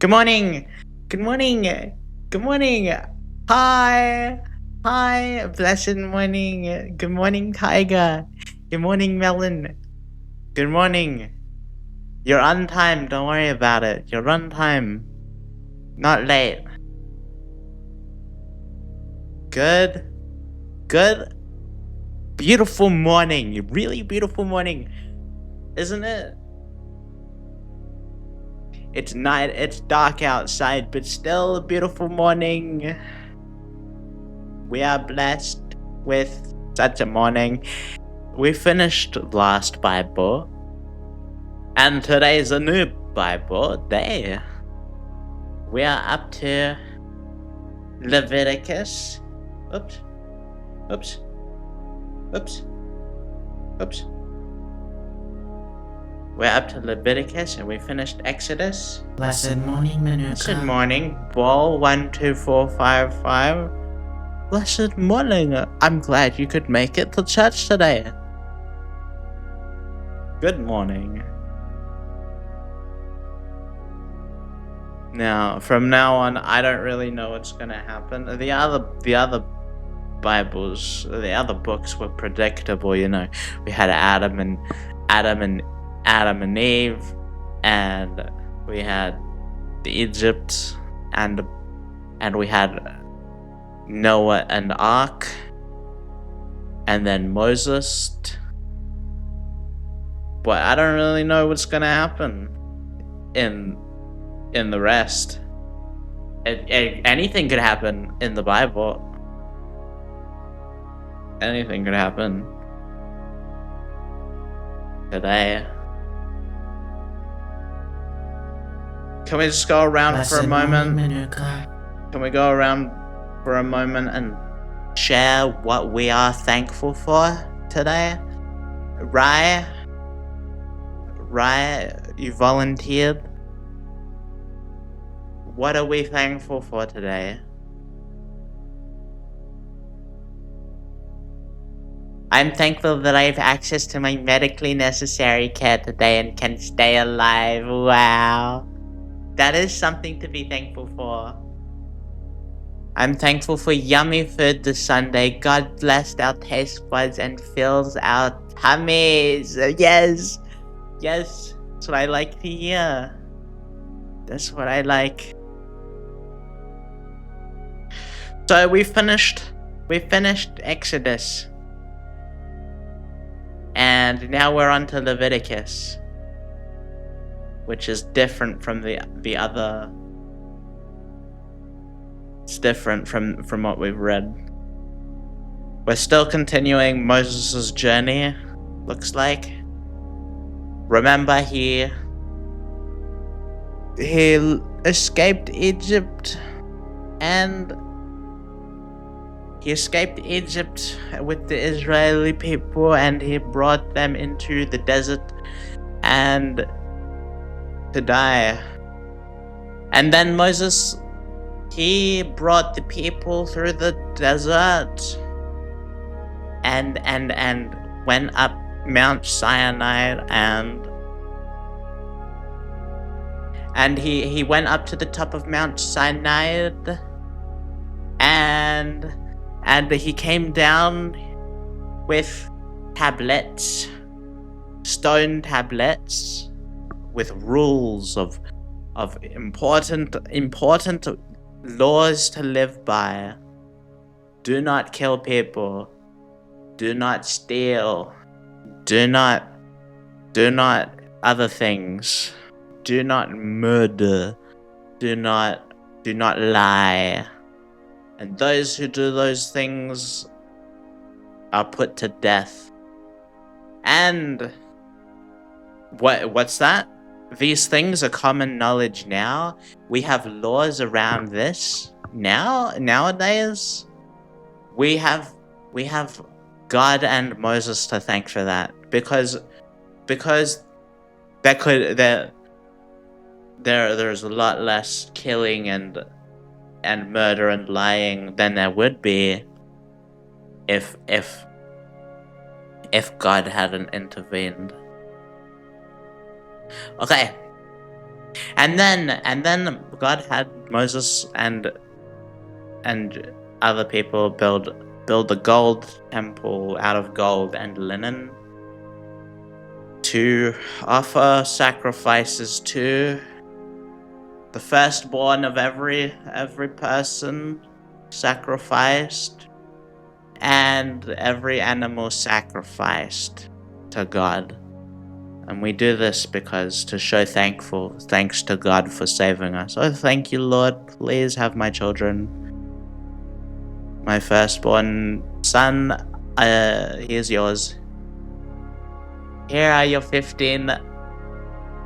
Good morning. Good morning. Good morning. Hi. Hi. Blessed morning. Good morning, Tiger. Good morning, Melon. Good morning. You're on time. Don't worry about it. You're on time. Not late. Good. Good. Beautiful morning. Really beautiful morning. Isn't it? It's night. It's dark outside, but still a beautiful morning. We are blessed with such a morning. We finished last Bible, and today's a new Bible day. We are up to Leviticus. Oops. We're up to Leviticus, and we finished Exodus. Blessed morning, Manuka. Good morning, Ball 12455. Blessed morning. I'm glad you could make it to church today. Good morning. Now, from now on, I don't really know what's gonna happen. The other Bibles, the other books were predictable. You know, we had Adam and Eve, and we had Egypt, and we had Noah and Ark, and then Moses. But I don't really know what's gonna happen in the rest. Anything could happen in the Bible. Anything could happen today. Can we just go around for a moment? Can we go around for a moment and share what we are thankful for today? Rye, you volunteered. What are we thankful for today? I'm thankful that I have access to my medically necessary care today and can stay alive. Wow. That is something to be thankful for. I'm thankful for yummy food this Sunday. God blessed our taste buds and fills our tummies. Yes. Yes. That's what I like to hear. That's what I like. So we finished Exodus. And now we're on to Leviticus, which is different from the other. It's different from what we've read. We're still continuing Moses' journey, looks like. Remember, he escaped Egypt, and he escaped Egypt with the Israeli people, and he brought them into the desert and to die. And then Moses, he brought the people through the desert and went up Mount Sinai, and he went up to the top of Mount Sinai, and he came down with tablets, stone tablets, with rules of important laws to live by. Do not kill people. Do not steal. Do not other things. Do not murder. Do not lie. And those who do those things are put to death. And what's that? These things are common knowledge now. We have laws around this nowadays. We have God and Moses to thank for that, because there's a lot less killing and murder and lying than there would be if God hadn't intervened. Okay. And then God had Moses and other people build the gold temple out of gold and linen to offer sacrifices to the firstborn of every person sacrificed, and every animal sacrificed to God. And we do this because to show thanks to God for saving us. Oh, thank you, Lord. Please have my children. My firstborn son, here's yours. Here are your 15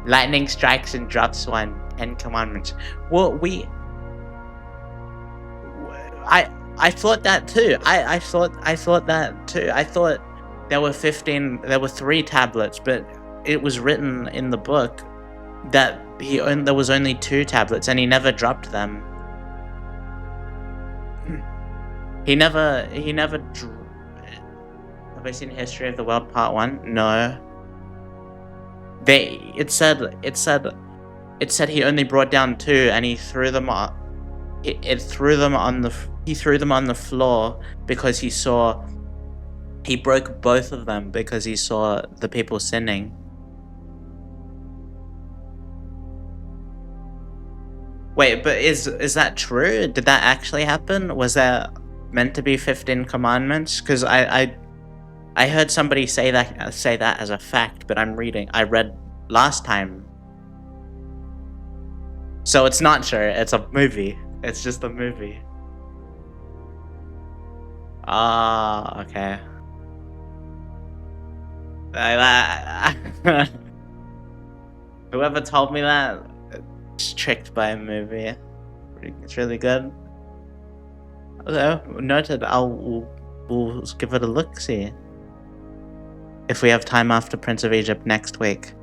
lightning strikes and drops 1, 10 commandments. Well, I thought that too. I thought that too. I thought there were 15. There were 3 tablets, but it was written in the book that there was only 2 tablets, and he never dropped them. He never. Have I seen History of the World Part 1? No. It said he only brought down 2, and he threw them on. He threw them on the floor because he broke both of them because he saw the people sinning. Wait, but is that true? Did that actually happen? Was there meant to be 15 commandments? Because I heard somebody say that as a fact, but I read last time. So it's not true. It's a movie. It's just a movie. Ah, okay. Whoever told me that, it's tricked by a movie. It's really good. Okay, noted. We'll give it a look-see. If we have time after Prince of Egypt next week.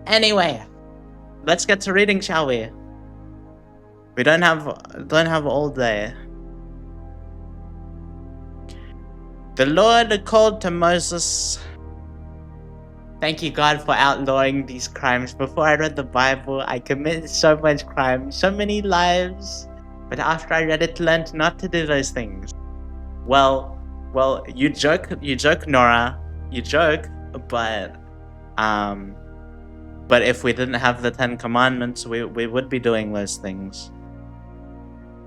Anyway, let's get to reading, shall we? We don't have all day. The Lord called to Moses. Thank you, God, for outlawing these crimes. Before I read the Bible, I committed so much crime, so many lives. But after I read it, learned not to do those things. Well, you joke, Nora. You joke, but if we didn't have the 10 Commandments, we would be doing those things.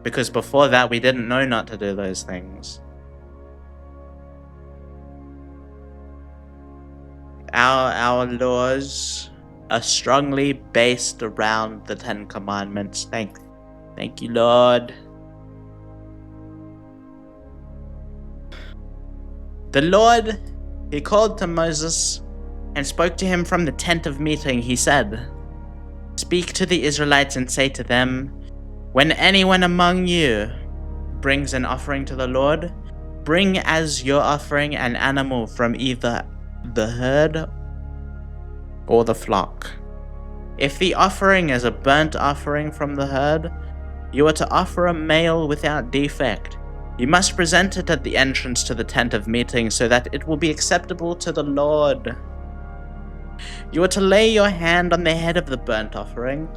Because before that, we didn't know not to do those things. Our laws are strongly based around the 10 Commandments. Thank you, Lord. The Lord, he called to Moses and spoke to him from the tent of meeting. He said, "Speak to the Israelites and say to them, when anyone among you brings an offering to the Lord, bring as your offering an animal from either the herd or the flock. If the offering is a burnt offering from the herd, you are to offer a male without defect. You must present it at the entrance to the tent of meeting so that it will be acceptable to the Lord. You are to lay your hand on the head of the burnt offering,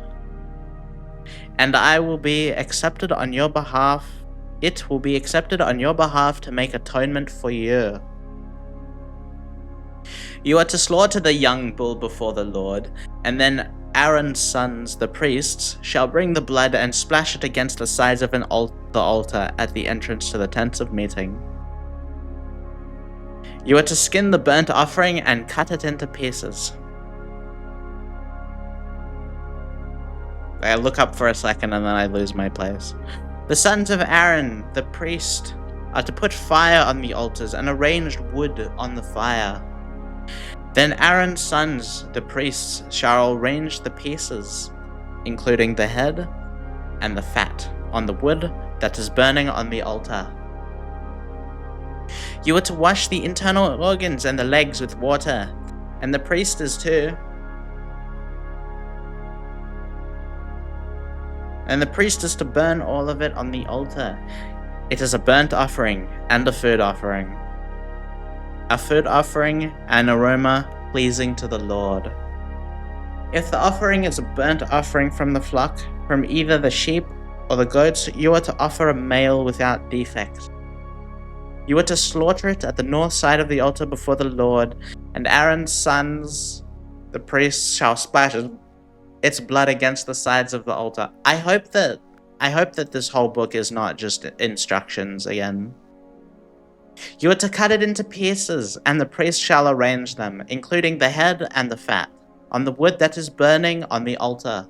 and I will be accepted on your behalf. It will be accepted on your behalf to make atonement for you. You are to slaughter the young bull before the Lord, and then Aaron's sons, the priests, shall bring the blood and splash it against the sides of the altar at the entrance to the tents of meeting. You are to skin the burnt offering and cut it into pieces." I look up for a second and then I lose my place. "The sons of Aaron, the priest, are to put fire on the altars and arrange wood on the fire. Then Aaron's sons, the priests, shall arrange the pieces, including the head and the fat, on the wood that is burning on the altar. You are to wash the internal organs and the legs with water, and the priest is too. And the priest is to burn all of it on the altar. It is a burnt offering and a food offering. A food offering, an aroma pleasing to the Lord. If the offering is a burnt offering from the flock, from either the sheep or the goats, you are to offer a male without defect. You are to slaughter it at the north side of the altar before the Lord, and Aaron's sons, the priests, shall splash its blood against the sides of the altar. I hope that this whole book is not just instructions again. You are to cut it into pieces, and the priest shall arrange them, including the head and the fat, on the wood that is burning on the altar.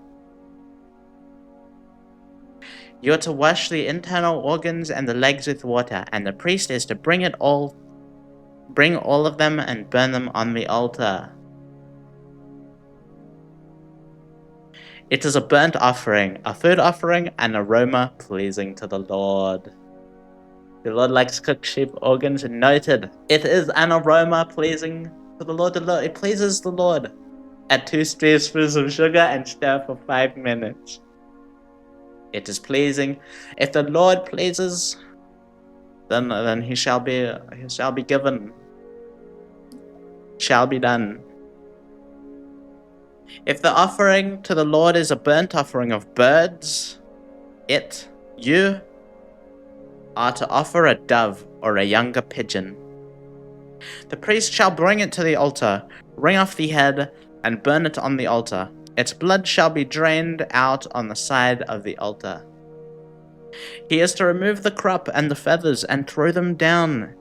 You are to wash the internal organs and the legs with water, and the priest is to bring all of them and burn them on the altar. It is a burnt offering, a food offering, an aroma pleasing to the Lord. The Lord likes cooked sheep organs. Noted. It is an aroma pleasing to the Lord. It pleases the Lord. Add 2 tablespoons of sugar and stir for 5 minutes. It is pleasing. If the Lord pleases, then he shall be given. Shall be done. If the offering to the Lord is a burnt offering of birds, you are to offer a dove or a younger pigeon. The priest shall bring it to the altar, wring off the head, and burn it on the altar. Its blood shall be drained out on the side of the altar. He is to remove the crop and the feathers and throw them down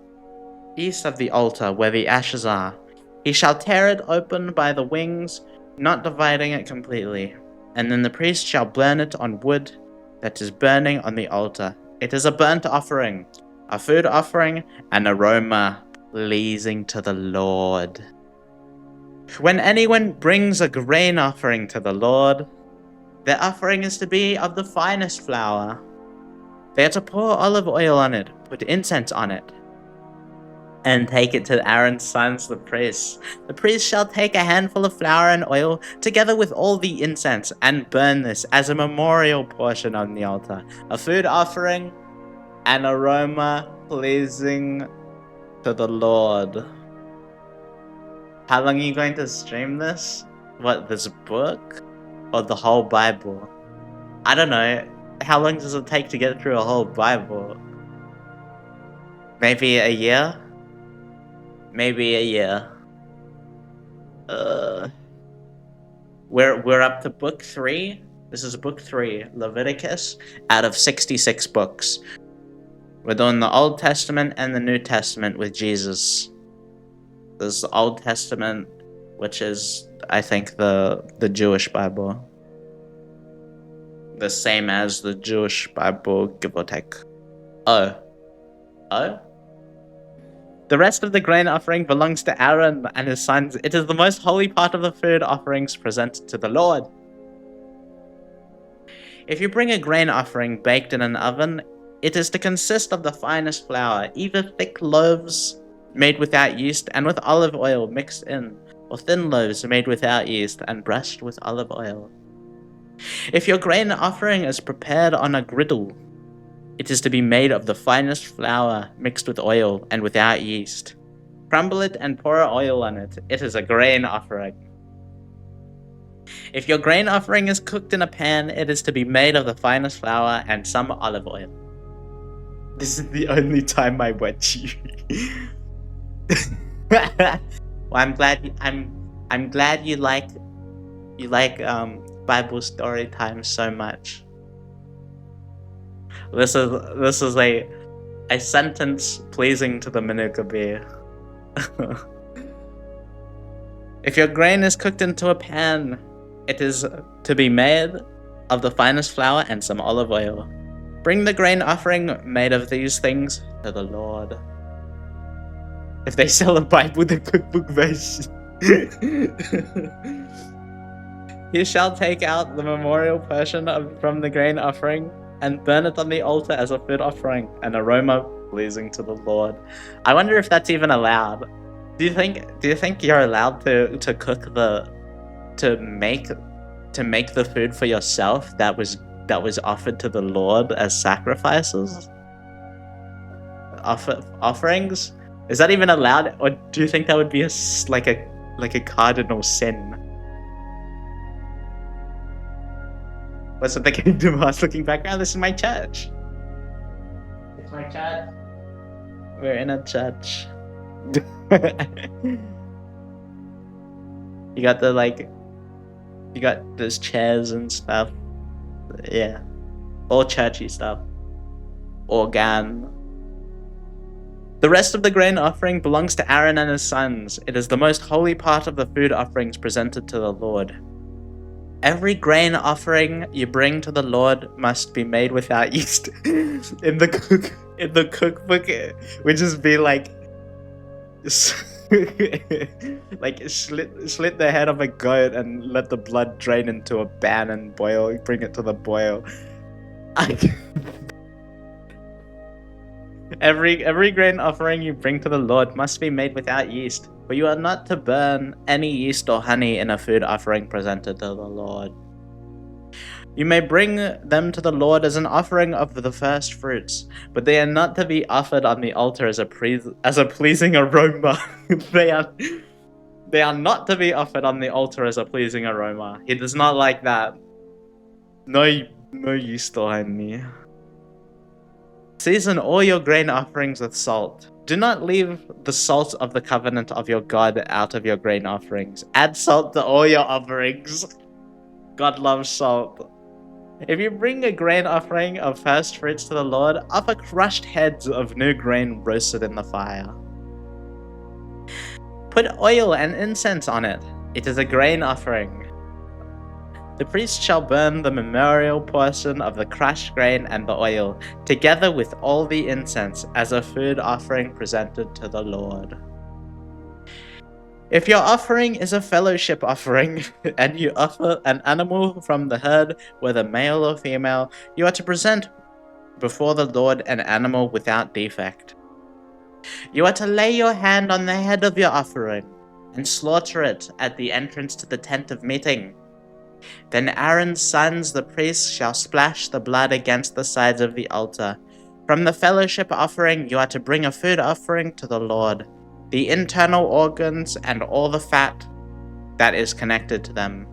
east of the altar where the ashes are. He shall tear it open by the wings, not dividing it completely. And then the priest shall burn it on wood that is burning on the altar. It is a burnt offering, a food offering, an aroma pleasing to the Lord. When anyone brings a grain offering to the Lord, their offering is to be of the finest flour. They are to pour olive oil on it, put incense on it, and take it to Aaron's sons, the priests. The priest shall take a handful of flour and oil, together with all the incense, and burn this as a memorial portion on the altar, a food offering, an aroma pleasing to the Lord. How long are you going to stream this? What, this book? Or the whole Bible? I don't know. How long does it take to get through a whole Bible? Maybe a year? Maybe a year. We're up to book 3. This is book 3, Leviticus, out of 66 books. We're doing the Old Testament and the New Testament with Jesus. There's the Old Testament, which is, I think, the Jewish Bible. The same as the Jewish Bible, give or take. Oh? The rest of the grain offering belongs to Aaron and his sons. It is the most holy part of the food offerings presented to the Lord. If you bring a grain offering baked in an oven, it is to consist of the finest flour, either thick loaves made without yeast and with olive oil mixed in, or thin loaves made without yeast and brushed with olive oil. If your grain offering is prepared on a griddle, it is to be made of the finest flour mixed with oil and without yeast. Crumble it and pour oil on it. It is a grain offering. If your grain offering is cooked in a pan, it is to be made of the finest flour and some olive oil. This is the only time I watch you. Well, I'm glad you like Bible story time so much. This is a sentence pleasing to the Manuka bear. If your grain is cooked into a pan, it is to be made of the finest flour and some olive oil. Bring the grain offering made of these things to the Lord. If they sell a Bible, the cookbook version. You shall take out the memorial portion from the grain offering and burn it on the altar as a food offering, an aroma pleasing to the Lord. I wonder if that's even allowed. Do you think you're allowed to cook to make the food for yourself that was offered to the Lord as sacrifices? Offerings? Is that even allowed, or do you think that would be like a cardinal sin? What's what they came to us looking back? Oh, this is my church. It's my church. We're in a church. You got you got those chairs and stuff. Yeah. All churchy stuff. Organ. The rest of the grain offering belongs to Aaron and his sons. It is the most holy part of the food offerings presented to the Lord. Every grain offering you bring to the Lord must be made without yeast. in the cookbook, would just be like like slit the head of a goat and let the blood drain into a pan and boil, bring it to the boil. Every grain offering you bring to the Lord must be made without yeast, for you are not to burn any yeast or honey in a food offering presented to the Lord. You may bring them to the Lord as an offering of the first fruits, but they are not to be offered on the altar as a pleasing aroma. They are not to be offered on the altar as a pleasing aroma. He does not like that. No yeast or honey. Season all your grain offerings with salt. Do not leave the salt of the covenant of your God out of your grain offerings. Add salt to all your offerings. God loves salt. If you bring a grain offering of first fruits to the Lord, offer crushed heads of new grain roasted in the fire. Put oil and incense on it. It is a grain offering. The priest shall burn the memorial portion of the crushed grain and the oil, together with all the incense, as a food offering presented to the Lord. If your offering is a fellowship offering, and you offer an animal from the herd, whether male or female, you are to present before the Lord an animal without defect. You are to lay your hand on the head of your offering, and slaughter it at the entrance to the tent of meeting. Then Aaron's sons, the priests, shall splash the blood against the sides of the altar. From the fellowship offering, you are to bring a food offering to the Lord, the internal organs and all the fat that is connected to them.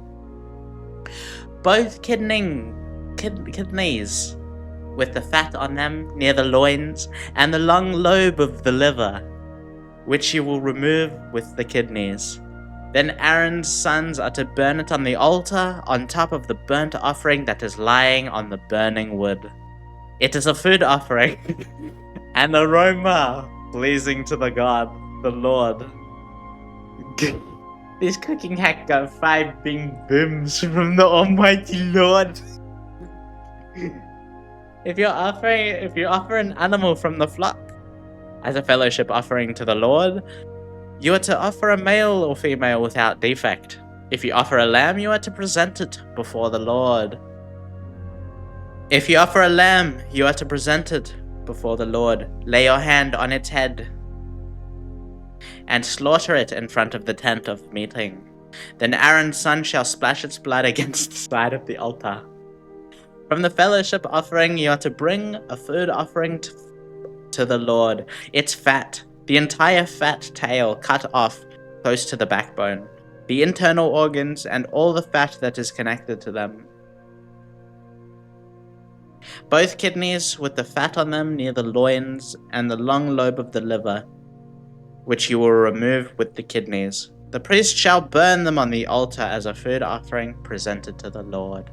Both kidneys with the fat on them near the loins, and the long lobe of the liver, which you will remove with the kidneys. Then Aaron's sons are to burn it on the altar, on top of the burnt offering that is lying on the burning wood. It is a food offering, an aroma pleasing to the God, the Lord. This cooking hack got 5 bing booms from the Almighty Lord. If you offer an animal from the flock as a fellowship offering to the Lord, you are to offer a male or female without defect. If you offer a lamb, you are to present it before the Lord. If you offer a lamb, you are to present it before the Lord. Lay your hand on its head and slaughter it in front of the tent of meeting. Then Aaron's son shall splash its blood against the side of the altar. From the fellowship offering, you are to bring a food offering to the Lord. Its fat, the entire fat tail cut off close to the backbone, the internal organs, and all the fat that is connected to them. Both kidneys with the fat on them near the loins, and the long lobe of the liver, which you will remove with the kidneys. The priest shall burn them on the altar as a food offering presented to the Lord.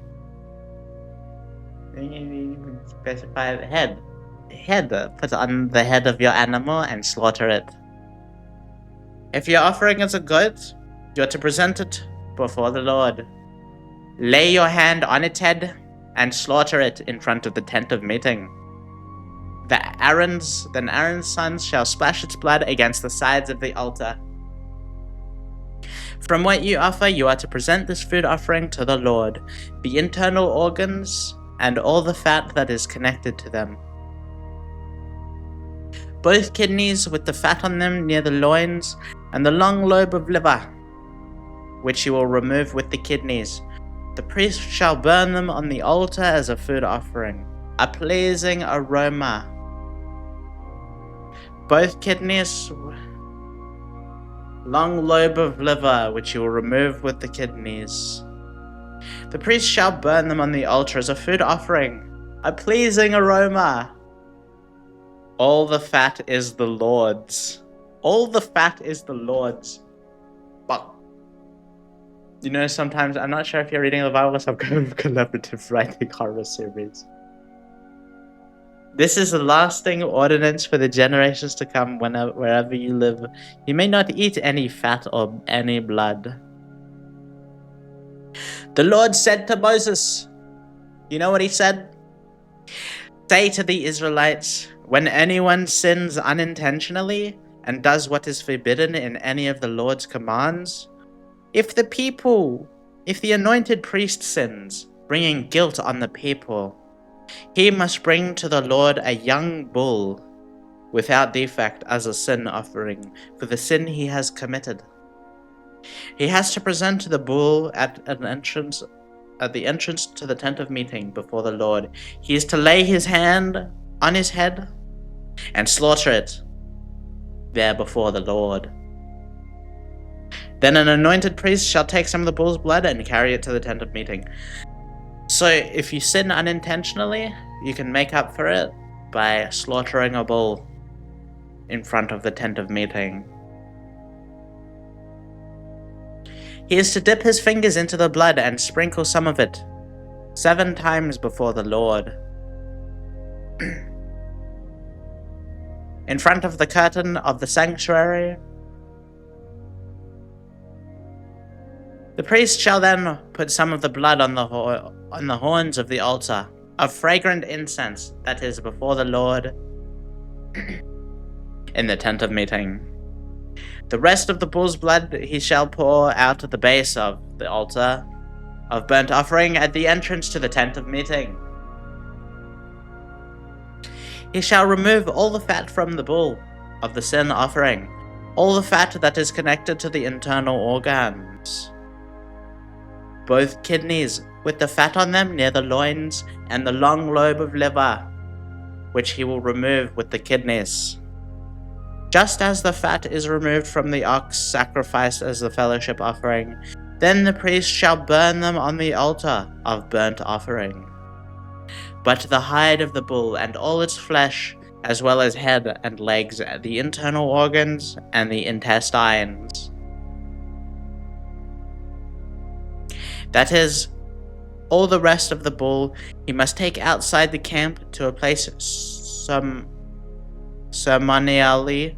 Specify the head. Put on the head of your animal and slaughter it. If your offering is a goat, you are to present it before the Lord. Lay your hand on its head and slaughter it in front of the tent of meeting. Then Aaron's sons shall splash its blood against the sides of the altar. From what you offer, you are to present this food offering to the Lord, the internal organs and all the fat that is connected to them. Both kidneys with the fat on them near the loins, and the long lobe of liver, which you will remove with the kidneys. The priest shall burn them on the altar as a food offering, a pleasing aroma. Both kidneys, long lobe of liver, which you will remove with the kidneys. The priest shall burn them on the altar as a food offering, a pleasing aroma. All the fat is the Lord's. All the fat is the Lord's. But, you know, sometimes, I'm not sure if you're reading the Bible, some kind of collaborative writing horror series. This is a lasting ordinance for the generations to come wherever you live. You may not eat any fat or any blood. The Lord said to Moses, you know what he said? Say to the Israelites, when anyone sins unintentionally and does what is forbidden in any of the Lord's commands, if the anointed priest sins, bringing guilt on the people, he must bring to the Lord a young bull without defect as a sin offering for the sin he has committed. He has to present the bull at the entrance to the tent of meeting before the Lord. He is to lay his hand on his head and slaughter it there before the Lord. Then an anointed priest shall take some of the bull's blood and carry it to the tent of meeting. So if you sin unintentionally, you can make up for it by slaughtering a bull in front of the tent of meeting. He is to dip his fingers into the blood and sprinkle some of it 7 times before the Lord. In front of the curtain of the sanctuary, the priest shall then put some of the blood on the horns of the altar of fragrant incense that is before the Lord in the tent of meeting. The rest of the bull's blood he shall pour out at the base of the altar of burnt offering at the entrance to the tent of meeting. He shall remove all the fat from the bull of the sin offering, all the fat that is connected to the internal organs, both kidneys with the fat on them near the loins, and the long lobe of liver, which he will remove with the kidneys. Just as the fat is removed from the ox sacrificed as the fellowship offering, then the priest shall burn them on the altar of burnt offering. But the hide of the bull and all its flesh, as well as head and legs, the internal organs, and the intestines, that is, all the rest of the bull, he must take outside the camp to a place ceremonially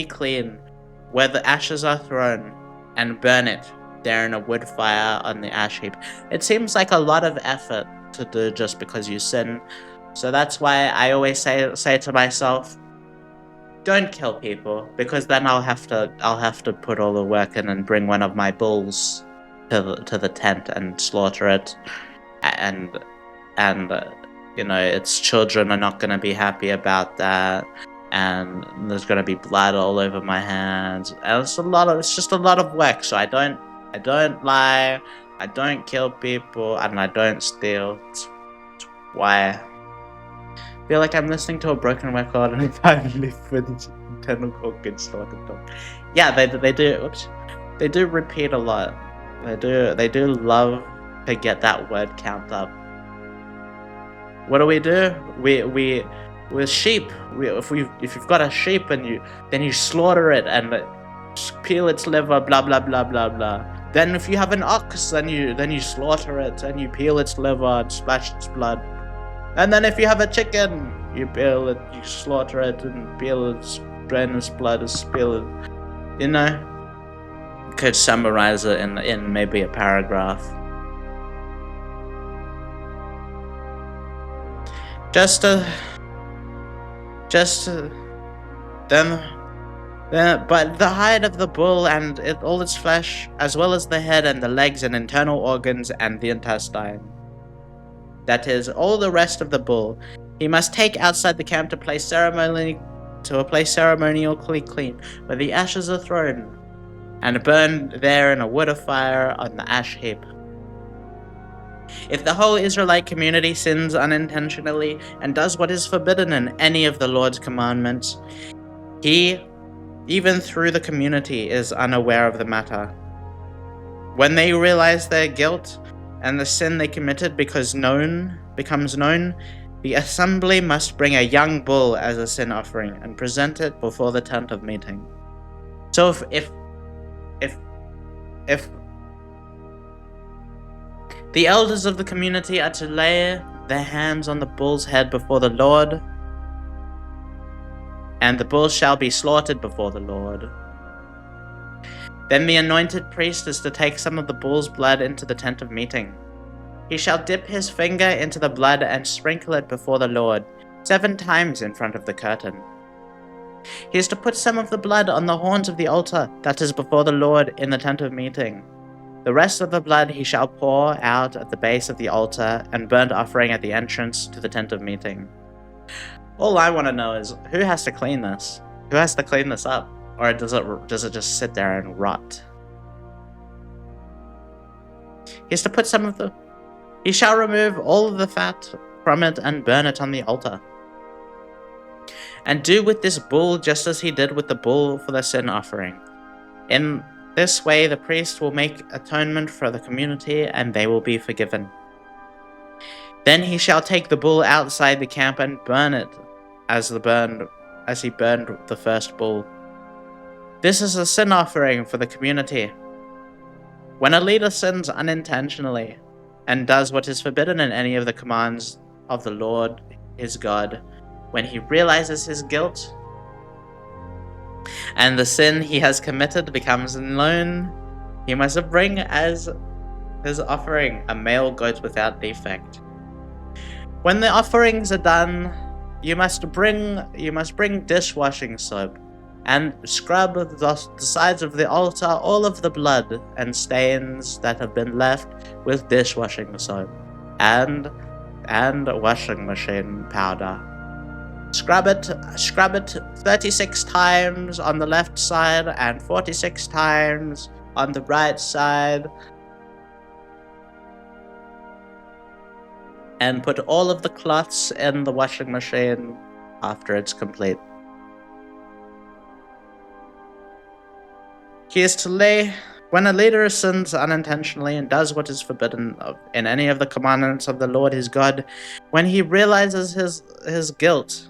clean, where the ashes are thrown, and burn it there in a wood fire on the ash heap. It seems like a lot of effort to do just because you sin, so that's why I always say to myself, don't kill people, because then I'll have to put all the work in and bring one of my bulls to the tent and slaughter it, and you know, its children are not going to be happy about that, and there's going to be blood all over my hands, and it's just a lot of work. So I don't lie, I don't kill people, and I don't steal. It's why I feel like I'm listening to a broken record and I finally finished internal organs slaughtered dog. Yeah, they do repeat a lot. They do love to get that word count up. What do? We with sheep. If you've got a sheep and you slaughter it and peel its liver, blah blah blah blah blah. Then if you have an ox, then you slaughter it and you peel its liver and splash its blood. And then if you have a chicken, you peel it, you slaughter it and peel its drain its blood, spill it. You know. Could summarize it in maybe a paragraph. But the hide of the bull and all its flesh, as well as the head and the legs and internal organs and the intestine, that is, all the rest of the bull, he must take outside the camp to a place ceremonially clean, where the ashes are thrown, and burn there in a wood of fire on the ash heap. If the whole Israelite community sins unintentionally and does what is forbidden in any of the Lord's commandments, he, even through the community, is unaware of the matter. When they realize their guilt and the sin they committed becomes known, the assembly must bring a young bull as a sin offering and present it before the tent of meeting. So if the elders of the community are to lay their hands on the bull's head before the Lord, and the bull shall be slaughtered before the Lord. Then the anointed priest is to take some of the bull's blood into the tent of meeting. He shall dip his finger into the blood and sprinkle it before the Lord 7 times in front of the curtain. He is to put some of the blood on the horns of the altar that is before the Lord in the tent of meeting. The rest of the blood he shall pour out at the base of the altar and burnt offering at the entrance to the tent of meeting. All I want to know is, who has to clean this? Who has to clean this up? Or does it just sit there and rot? He shall remove all of the fat from it and burn it on the altar. And do with this bull just as he did with the bull for the sin offering. In this way the priest will make atonement for the community, and they will be forgiven. Then he shall take the bull outside the camp and burn it as he burned the first bull. This is a sin offering for the community. When a leader sins unintentionally and does what is forbidden in any of the commands of the Lord his God, when he realizes his guilt and the sin he has committed becomes known, he must bring as his offering a male goat without defect. When the offerings are done, you must bring dishwashing soap and scrub the sides of the altar, all of the blood and stains that have been left, with dishwashing soap and washing machine powder. Scrub it 36 times on the left side and 46 times on the right side. And put all of the cloths in the washing machine after it's complete. He is to lay, when a leader sins unintentionally and does what is forbidden in any of the commandments of the Lord his God, when he realizes his guilt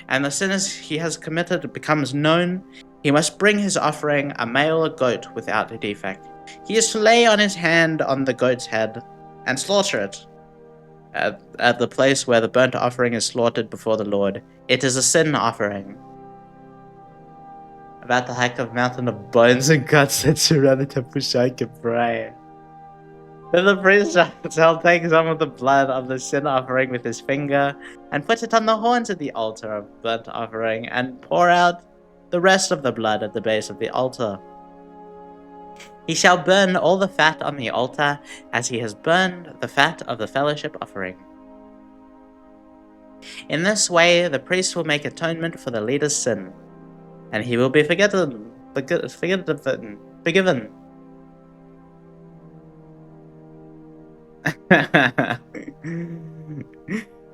and the sin he has committed becomes known, he must bring his offering, a male goat without a defect. He is to lay on his hand on the goat's head and slaughter it at the place where the burnt offering is slaughtered before the Lord. It is a sin offering. About the height of mountain of bones and guts that surrounded the bush I can pray. Then the priest shall take some of the blood of the sin offering with his finger and put it on the horns of the altar of burnt offering and pour out the rest of the blood at the base of the altar. He shall burn all the fat on the altar as he has burned the fat of the fellowship offering. In this way the priest will make atonement for the leader's sin, and he will be forgiven.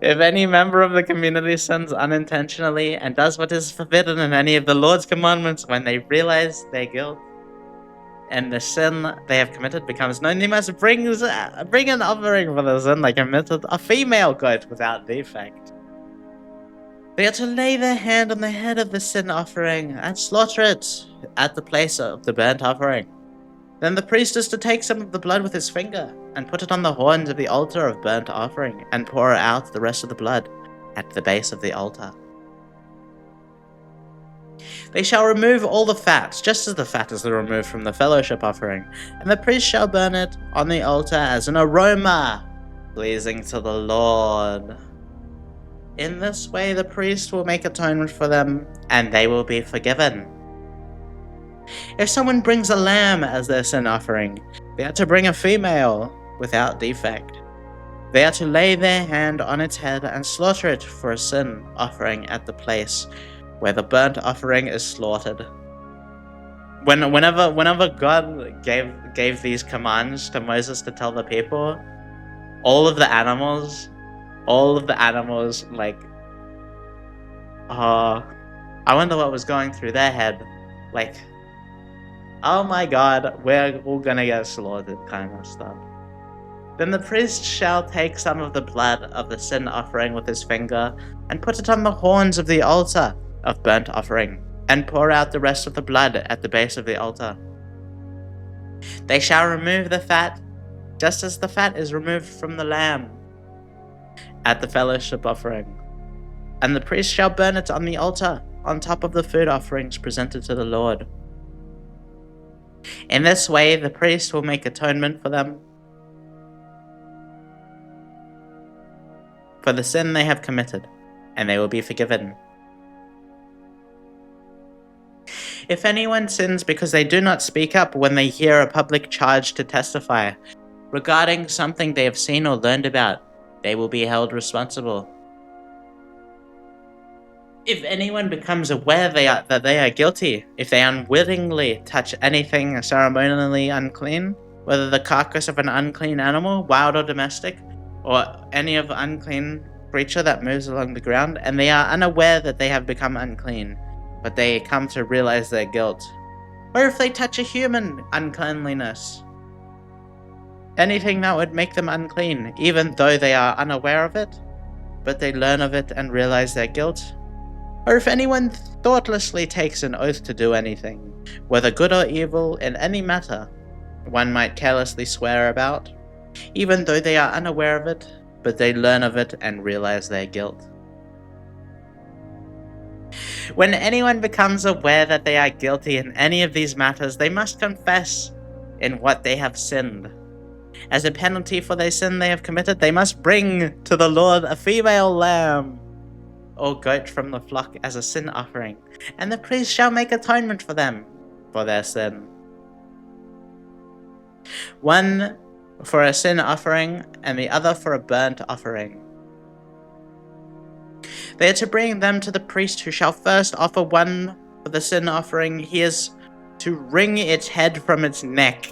If any member of the community sins unintentionally and does what is forbidden in any of the Lord's commandments, when they realize their guilt and the sin they have committed becomes known, they must bring an offering for the sin they committed, a female goat without defect. They are to lay their hand on the head of the sin offering and slaughter it at the place of the burnt offering. Then the priest is to take some of the blood with his finger and put it on the horns of the altar of burnt offering and pour out the rest of the blood at the base of the altar. They shall remove all the fat, just as the fat is removed from the fellowship offering, and the priest shall burn it on the altar as an aroma pleasing to the Lord. In this way the priest will make atonement for them, and they will be forgiven. If someone brings a lamb as their sin offering, they are to bring a female without defect. They are to lay their hand on its head and slaughter it for a sin offering at the place where the burnt offering is slaughtered. Whenever God gave these commands to Moses to tell the people, all of the animals, like, I wonder what was going through their head. Like, Oh my god, we're all gonna get slaughtered kind of stuff. Then the priest shall take some of the blood of the sin offering with his finger and put it on the horns of the altar of burnt offering, and pour out the rest of the blood at the base of the altar. They shall remove the fat, just as the fat is removed from the lamb, at the fellowship offering. And the priest shall burn it on the altar, on top of the food offerings presented to the Lord. In this way, the priest will make atonement for them, for the sin they have committed, and they will be forgiven. If anyone sins because they do not speak up when they hear a public charge to testify regarding something they have seen or learned about, they will be held responsible. If anyone becomes aware that they are guilty, if they unwittingly touch anything ceremonially unclean, whether the carcass of an unclean animal, wild or domestic, or any of the unclean creature that moves along the ground, and they are unaware that they have become unclean, but they come to realize their guilt, or if they touch a human uncleanliness, anything that would make them unclean, even though they are unaware of it, but they learn of it and realize their guilt, or if anyone thoughtlessly takes an oath to do anything, whether good or evil, in any matter one might carelessly swear about, even though they are unaware of it, but they learn of it and realize their guilt. When anyone becomes aware that they are guilty in any of these matters, they must confess in what they have sinned. As a penalty for their sin they have committed, they must bring to the Lord a female lamb or goat from the flock as a sin offering, and the priest shall make atonement for them for their sin. One for a sin offering, and the other for a burnt offering. They are to bring them to the priest, who shall first offer one for the sin offering. He is to wring its head from its neck.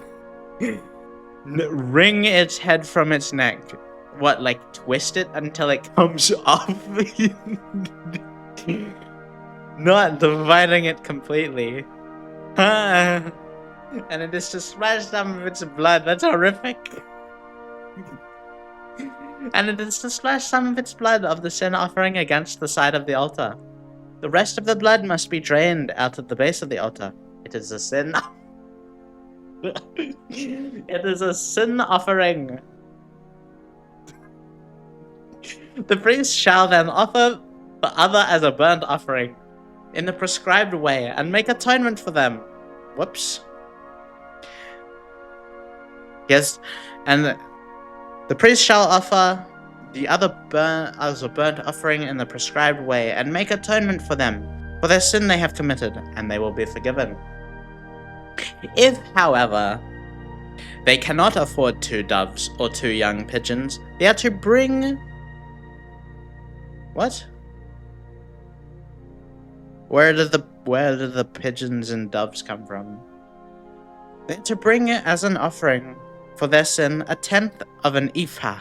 Wring its head from its neck. What, like twist it until it comes off? Not dividing it completely. And it is to splash some of its blood. That's horrific. And it is to splash some of its blood of the sin offering against the side of the altar. The rest of the blood must be drained out at the base of the altar. It is a sin. It is a sin offering. The priest shall then offer the other as a burnt offering in the prescribed way and make atonement for them. Whoops. Yes, and the priest shall offer the other as a burnt offering in the prescribed way and make atonement for them for their sin they have committed, and they will be forgiven. If, however, they cannot afford 2 doves or 2 young pigeons, they are to bring... What? Where did the pigeons and doves come from? They are to bring it as an offering for their sin 1/10 of an ephah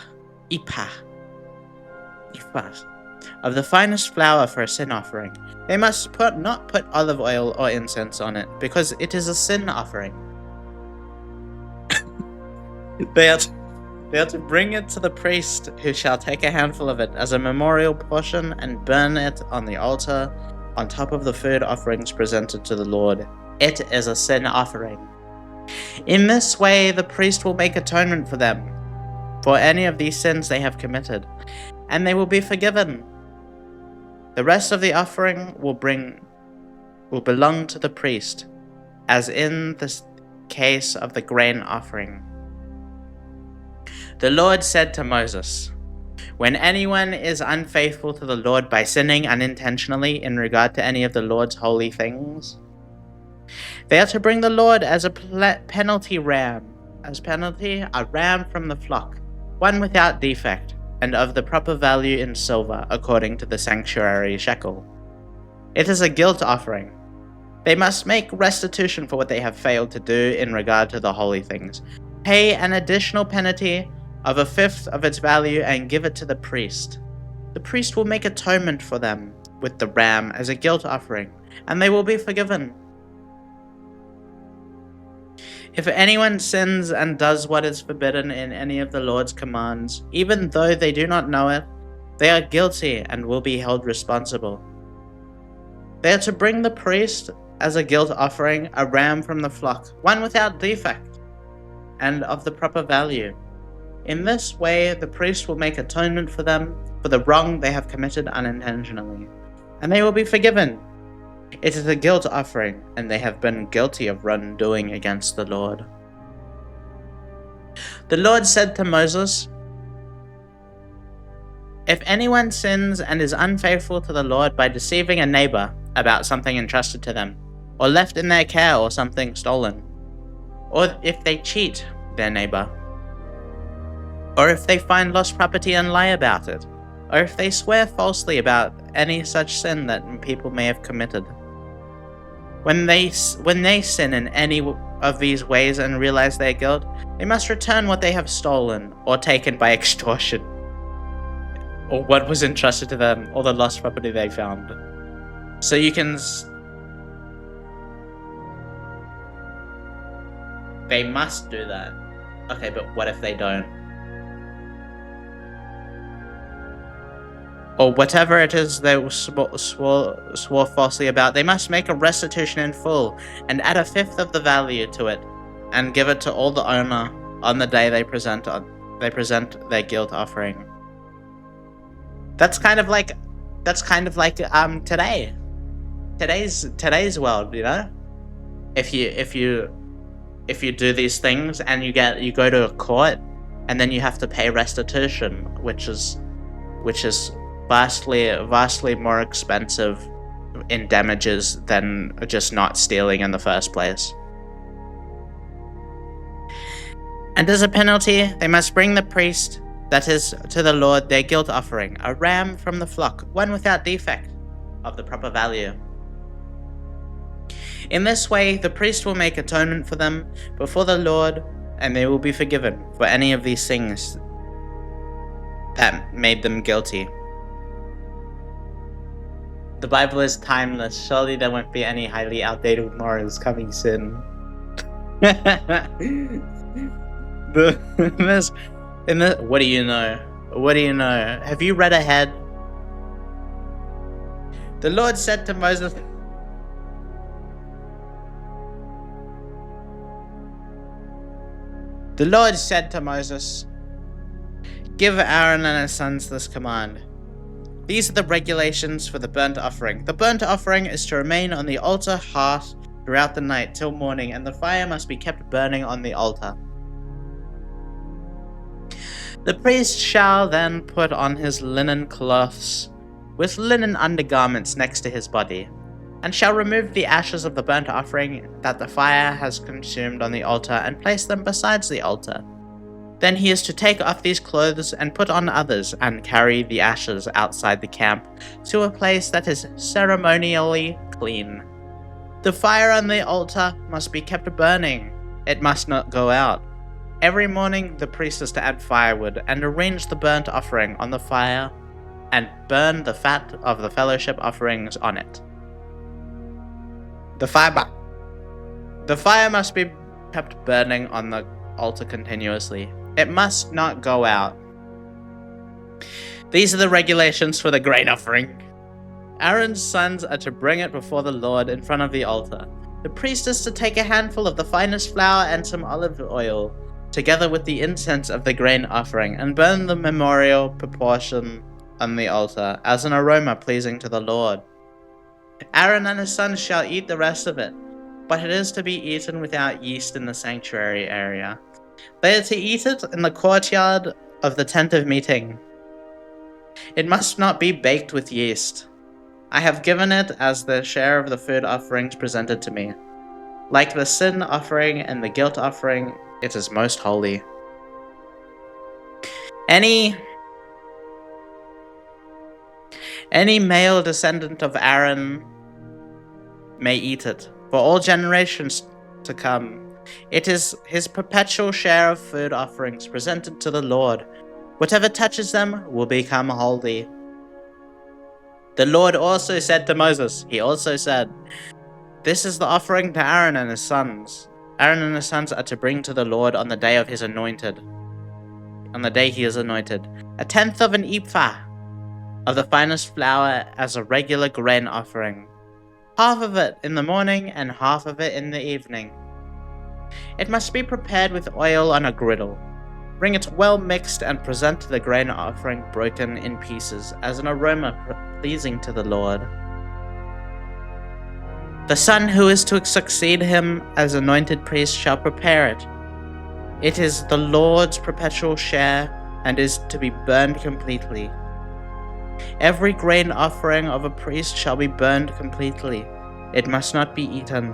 of the finest flour for a sin offering. They must not put olive oil or incense on it, because it is a sin offering. They are to bring it to the priest, who shall take a handful of it as a memorial portion and burn it on the altar on top of the food offerings presented to the Lord. It is a sin offering. In this way, the priest will make atonement for them, for any of these sins they have committed, and they will be forgiven. The rest of the offering will belong to the priest, as in the case of the grain offering. The Lord said to Moses, "When anyone is unfaithful to the Lord by sinning unintentionally in regard to any of the Lord's holy things, they are to bring the Lord as a penalty ram, a ram from the flock, one without defect, and of the proper value in silver, according to the sanctuary shekel. It is a guilt offering. They must make restitution for what they have failed to do in regard to the holy things, pay an additional penalty of 1/5 of its value, and give it to the priest. The priest will make atonement for them with the ram as a guilt offering, and they will be forgiven. If anyone sins and does what is forbidden in any of the Lord's commands, even though they do not know it, they are guilty and will be held responsible. They are to bring the priest as a guilt offering a ram from the flock, one without defect, and of the proper value. In this way, the priest will make atonement for them for the wrong they have committed unintentionally, and they will be forgiven. It is a guilt offering, and they have been guilty of wrongdoing against the Lord. The Lord said to Moses, "If anyone sins and is unfaithful to the Lord by deceiving a neighbor about something entrusted to them, or left in their care or something stolen, or if they cheat their neighbor, or if they find lost property and lie about it, or if they swear falsely about any such sin that people may have committed. When they sin in any of these ways and realize their guilt, they must return what they have stolen or taken by extortion, or what was entrusted to them, or the lost property they found." So you can... They must do that. Okay, but what if they don't? Or whatever it is they swore falsely about, they must make a restitution in full, and add a fifth of the value to it, and give it to all the owner on the day they present their guilt offering. That's kind of like today's world, you know? If you do these things and you go to a court, and then you have to pay restitution, which is vastly more expensive in damages than just not stealing in the first place. And as a penalty, they must bring the priest, that is, to the Lord, their guilt offering, a ram from the flock, one without defect, of the proper value. In this way, the priest will make atonement for them before the Lord, and they will be forgiven for any of these things that made them guilty. The Bible is timeless. Surely there won't be any highly outdated morals coming soon. What do you know? What do you know? Have you read ahead? The Lord said to Moses, "Give Aaron and his sons this command. These are the regulations for the burnt offering. The burnt offering is to remain on the altar hearth throughout the night till morning, and the fire must be kept burning on the altar. The priest shall then put on his linen cloths with linen undergarments next to his body, and shall remove the ashes of the burnt offering that the fire has consumed on the altar and place them besides the altar. Then he is to take off these clothes and put on others, and carry the ashes outside the camp to a place that is ceremonially clean. The fire on the altar must be kept burning. It must not go out. Every morning the priest is to add firewood and arrange the burnt offering on the fire and burn the fat of the fellowship offerings on it. The fire must be kept burning on the altar continuously. It must not go out. These are the regulations for the grain offering. Aaron's sons are to bring it before the Lord in front of the altar. The priest is to take a handful of the finest flour and some olive oil, together with the incense of the grain offering, and burn the memorial proportion on the altar as an aroma pleasing to the Lord. Aaron and his sons shall eat the rest of it, but it is to be eaten without yeast in the sanctuary area. They are to eat it in the courtyard of the tent of meeting. It must not be baked with yeast. I have given it as the share of the food offerings presented to me. Like the sin offering and the guilt offering, it is most holy. Any male descendant of Aaron may eat it, for all generations to come. It is his perpetual share of food offerings presented to the Lord. Whatever touches them will become holy. The Lord also said to Moses, this is the offering to Aaron and his sons. Aaron and his sons are to bring to the Lord on the day of his anointed, on the day he is anointed, 1/10 of an ephah of the finest flour as a regular grain offering, half of it in the morning and half of it in the evening. It must be prepared with oil on a griddle. Bring it well mixed and present the grain offering broken in pieces as an aroma pleasing to the Lord. The son who is to succeed him as anointed priest shall prepare it. It is the Lord's perpetual share and is to be burned completely. Every grain offering of a priest shall be burned completely. It must not be eaten.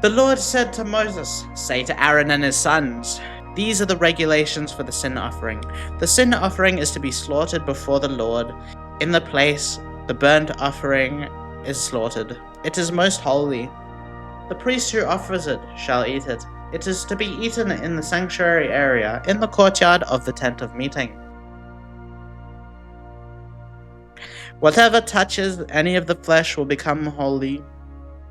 The Lord said to Moses, "Say to Aaron and his sons, these are the regulations for the sin offering. The sin offering is to be slaughtered before the Lord. In the place the burnt offering is slaughtered. It is most holy. The priest who offers it shall eat it. It is to be eaten in the sanctuary area, in the courtyard of the tent of meeting. Whatever touches any of the flesh will become holy,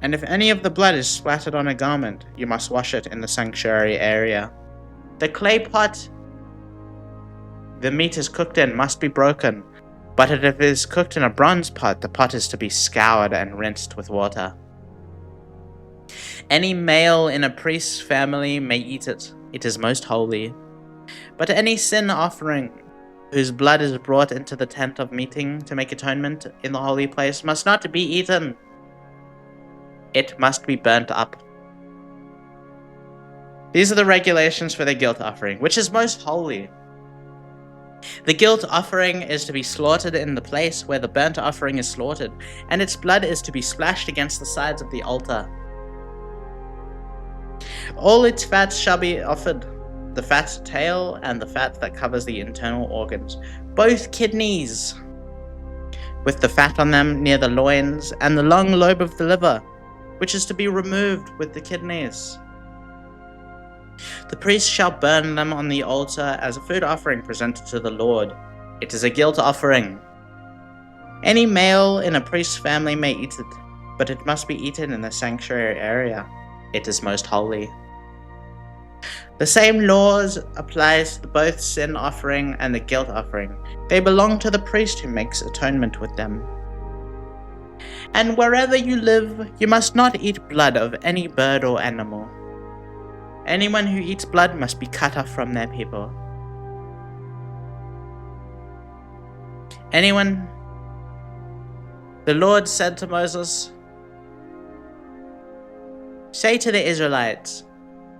and if any of the blood is splattered on a garment, you must wash it in the sanctuary area. The clay pot the meat is cooked in must be broken, but if it is cooked in a bronze pot, the pot is to be scoured and rinsed with water. Any male in a priest's family may eat it. It is most holy. But any sin offering whose blood is brought into the tent of meeting to make atonement in the holy place must not be eaten. It must be burnt up. These are the regulations for the guilt offering, which is most holy. The guilt offering is to be slaughtered in the place where the burnt offering is slaughtered, and its blood is to be splashed against the sides of the altar. All its fats shall be offered, the fat tail and the fat that covers the internal organs, both kidneys, with the fat on them near the loins, and the long lobe of the liver, which is to be removed with the kidneys. The priest shall burn them on the altar as a food offering presented to the Lord. It is a guilt offering. Any male in a priest's family may eat it, but it must be eaten in the sanctuary area. It is most holy. The same laws applies to both sin offering and the guilt offering. They belong to the priest who makes atonement with them. And wherever you live, you must not eat blood of any bird or animal. Anyone who eats blood must be cut off from their people. The Lord said to Moses, "Say to the Israelites,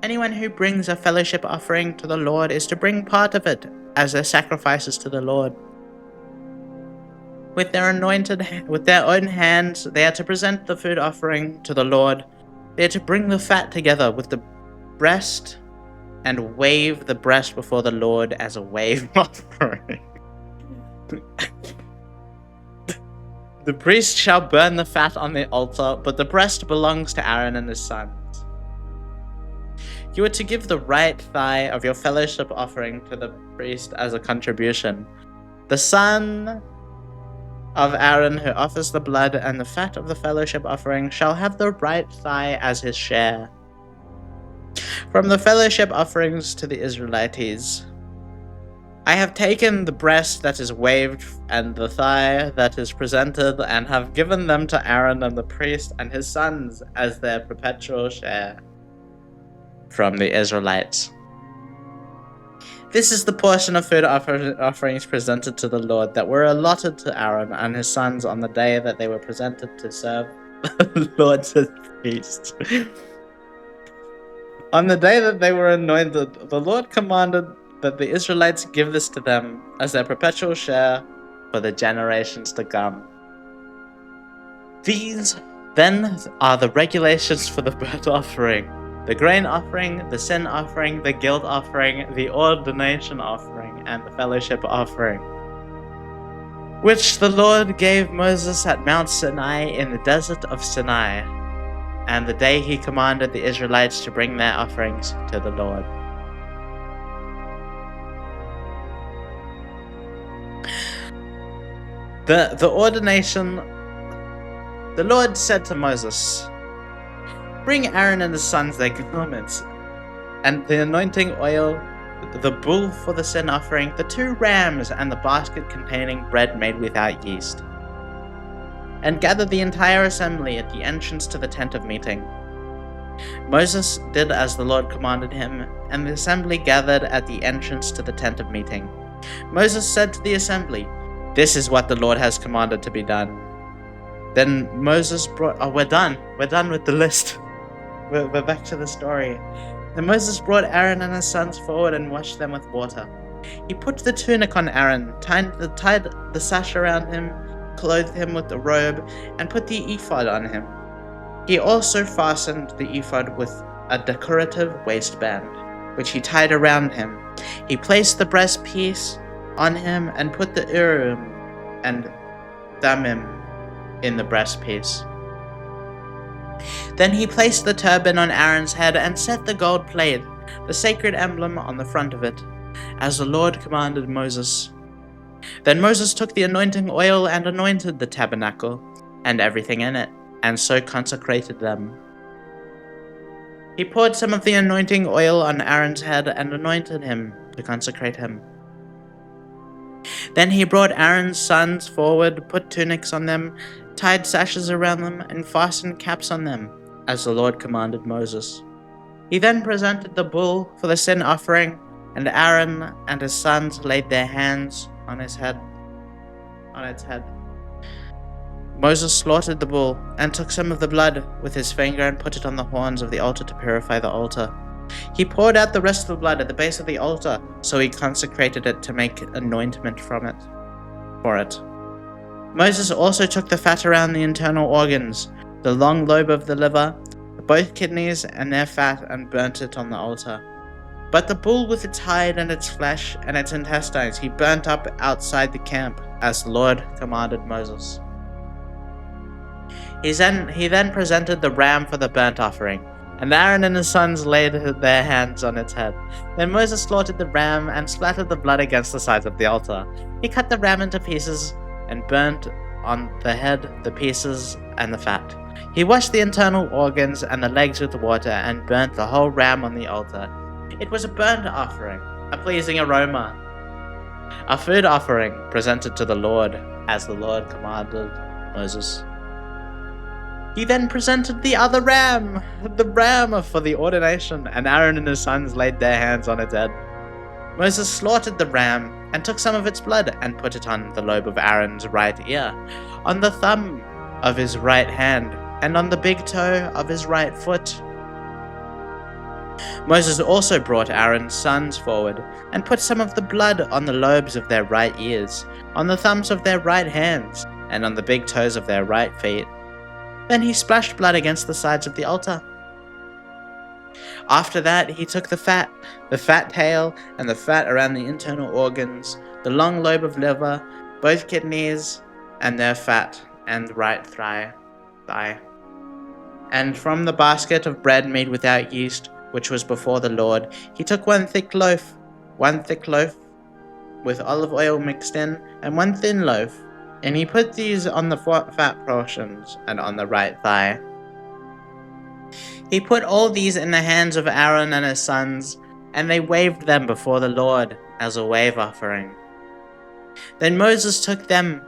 anyone who brings a fellowship offering to the Lord is to bring part of it as their sacrifices to the Lord. With their own hands, they are to present the food offering to the Lord. They are to bring the fat together with the breast and wave the breast before the Lord as a wave offering. The priest shall burn the fat on the altar, but the breast belongs to Aaron and his sons. You are to give the right thigh of your fellowship offering to the priest as a contribution. The son of Aaron who offers the blood and the fat of the fellowship offering shall have the right thigh as his share. From the fellowship offerings to the Israelites, I have taken the breast that is waved and the thigh that is presented and have given them to Aaron and the priest and his sons as their perpetual share from the Israelites. This is the portion of food offerings presented to the Lord that were allotted to Aaron and his sons on the day that they were presented to serve the Lord as priests. On the day that they were anointed, the Lord commanded that the Israelites give this to them as their perpetual share for the generations to come. These, then, are the regulations for the burnt offering, the grain offering, the sin offering, the guilt offering, the ordination offering, and the fellowship offering, which the Lord gave Moses at Mount Sinai in the desert of Sinai, and the day he commanded the Israelites to bring their offerings to the Lord. The ordination. The Lord said to Moses, Bring Aaron and his sons their garments, and the anointing oil, the bull for the sin offering, the 2 rams, and the basket containing bread made without yeast. And gather the entire assembly at the entrance to the tent of meeting. Moses did as the Lord commanded him, and the assembly gathered at the entrance to the tent of meeting. Moses said to the assembly, "This is what the Lord has commanded to be done." Then Moses brought... Oh, we're done with the list. We're back to the story. Then Moses brought Aaron and his sons forward and washed them with water. He put the tunic on Aaron, tied the sash around him, clothed him with the robe, and put the ephod on him. He also fastened the ephod with a decorative waistband, which he tied around him. He placed the breastpiece on him and put the Urim and Thummim in the breastpiece. Then he placed the turban on Aaron's head and set the gold plate, the sacred emblem, on the front of it, as the Lord commanded Moses. Then Moses took the anointing oil and anointed the tabernacle and everything in it, and so consecrated them. He poured some of the anointing oil on Aaron's head and anointed him to consecrate him. Then he brought Aaron's sons forward, put tunics on them, tied sashes around them, and fastened caps on them, as the Lord commanded Moses. He then presented the bull for the sin offering, and Aaron and his sons laid their hands on its head. Moses slaughtered the bull and took some of the blood with his finger and put it on the horns of the altar to purify the altar. He poured out the rest of the blood at the base of the altar, so he consecrated it to make anointment for it. Moses also took the fat around the internal organs, the long lobe of the liver, both kidneys and their fat, and burnt it on the altar. But the bull with its hide and its flesh and its intestines he burnt up outside the camp, as the Lord commanded Moses. He then presented the ram for the burnt offering, and Aaron and his sons laid their hands on its head. Then Moses slaughtered the ram and splattered the blood against the sides of the altar. He cut the ram into pieces and burnt on the head, the pieces, and the fat. He washed the internal organs and the legs with water and burnt the whole ram on the altar. It was a burnt offering, a pleasing aroma, a food offering presented to the Lord, as the Lord commanded Moses. He then presented the other ram, the ram for the ordination, and Aaron and his sons laid their hands on its head. Moses slaughtered the ram and took some of its blood and put it on the lobe of Aaron's right ear, on the thumb of his right hand, and on the big toe of his right foot. Moses also brought Aaron's sons forward and put some of the blood on the lobes of their right ears, on the thumbs of their right hands, and on the big toes of their right feet. Then he splashed blood against the sides of the altar. After that, he took the fat tail, and the fat around the internal organs, the long lobe of liver, both kidneys, and their fat, and right thigh. And from the basket of bread made without yeast, which was before the Lord, he took one thick loaf with olive oil mixed in, and one thin loaf, and he put these on the fat portions and on the right thigh. He put all these in the hands of Aaron and his sons, and they waved them before the Lord as a wave offering. Then Moses took them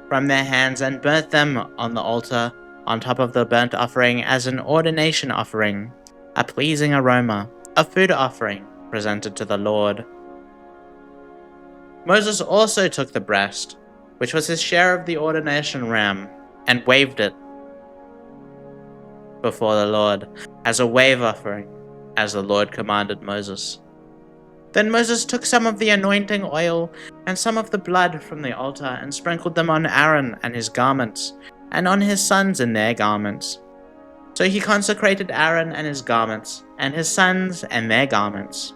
from their hands and burnt them on the altar on top of the burnt offering as an ordination offering, a pleasing aroma, a food offering presented to the Lord. Moses also took the breast, which was his share of the ordination ram, and waved it before the Lord as a wave offering, as the Lord commanded Moses. Then Moses took some of the anointing oil and some of the blood from the altar and sprinkled them on Aaron and his garments, and on his sons and their garments. So he consecrated Aaron and his garments, and his sons and their garments.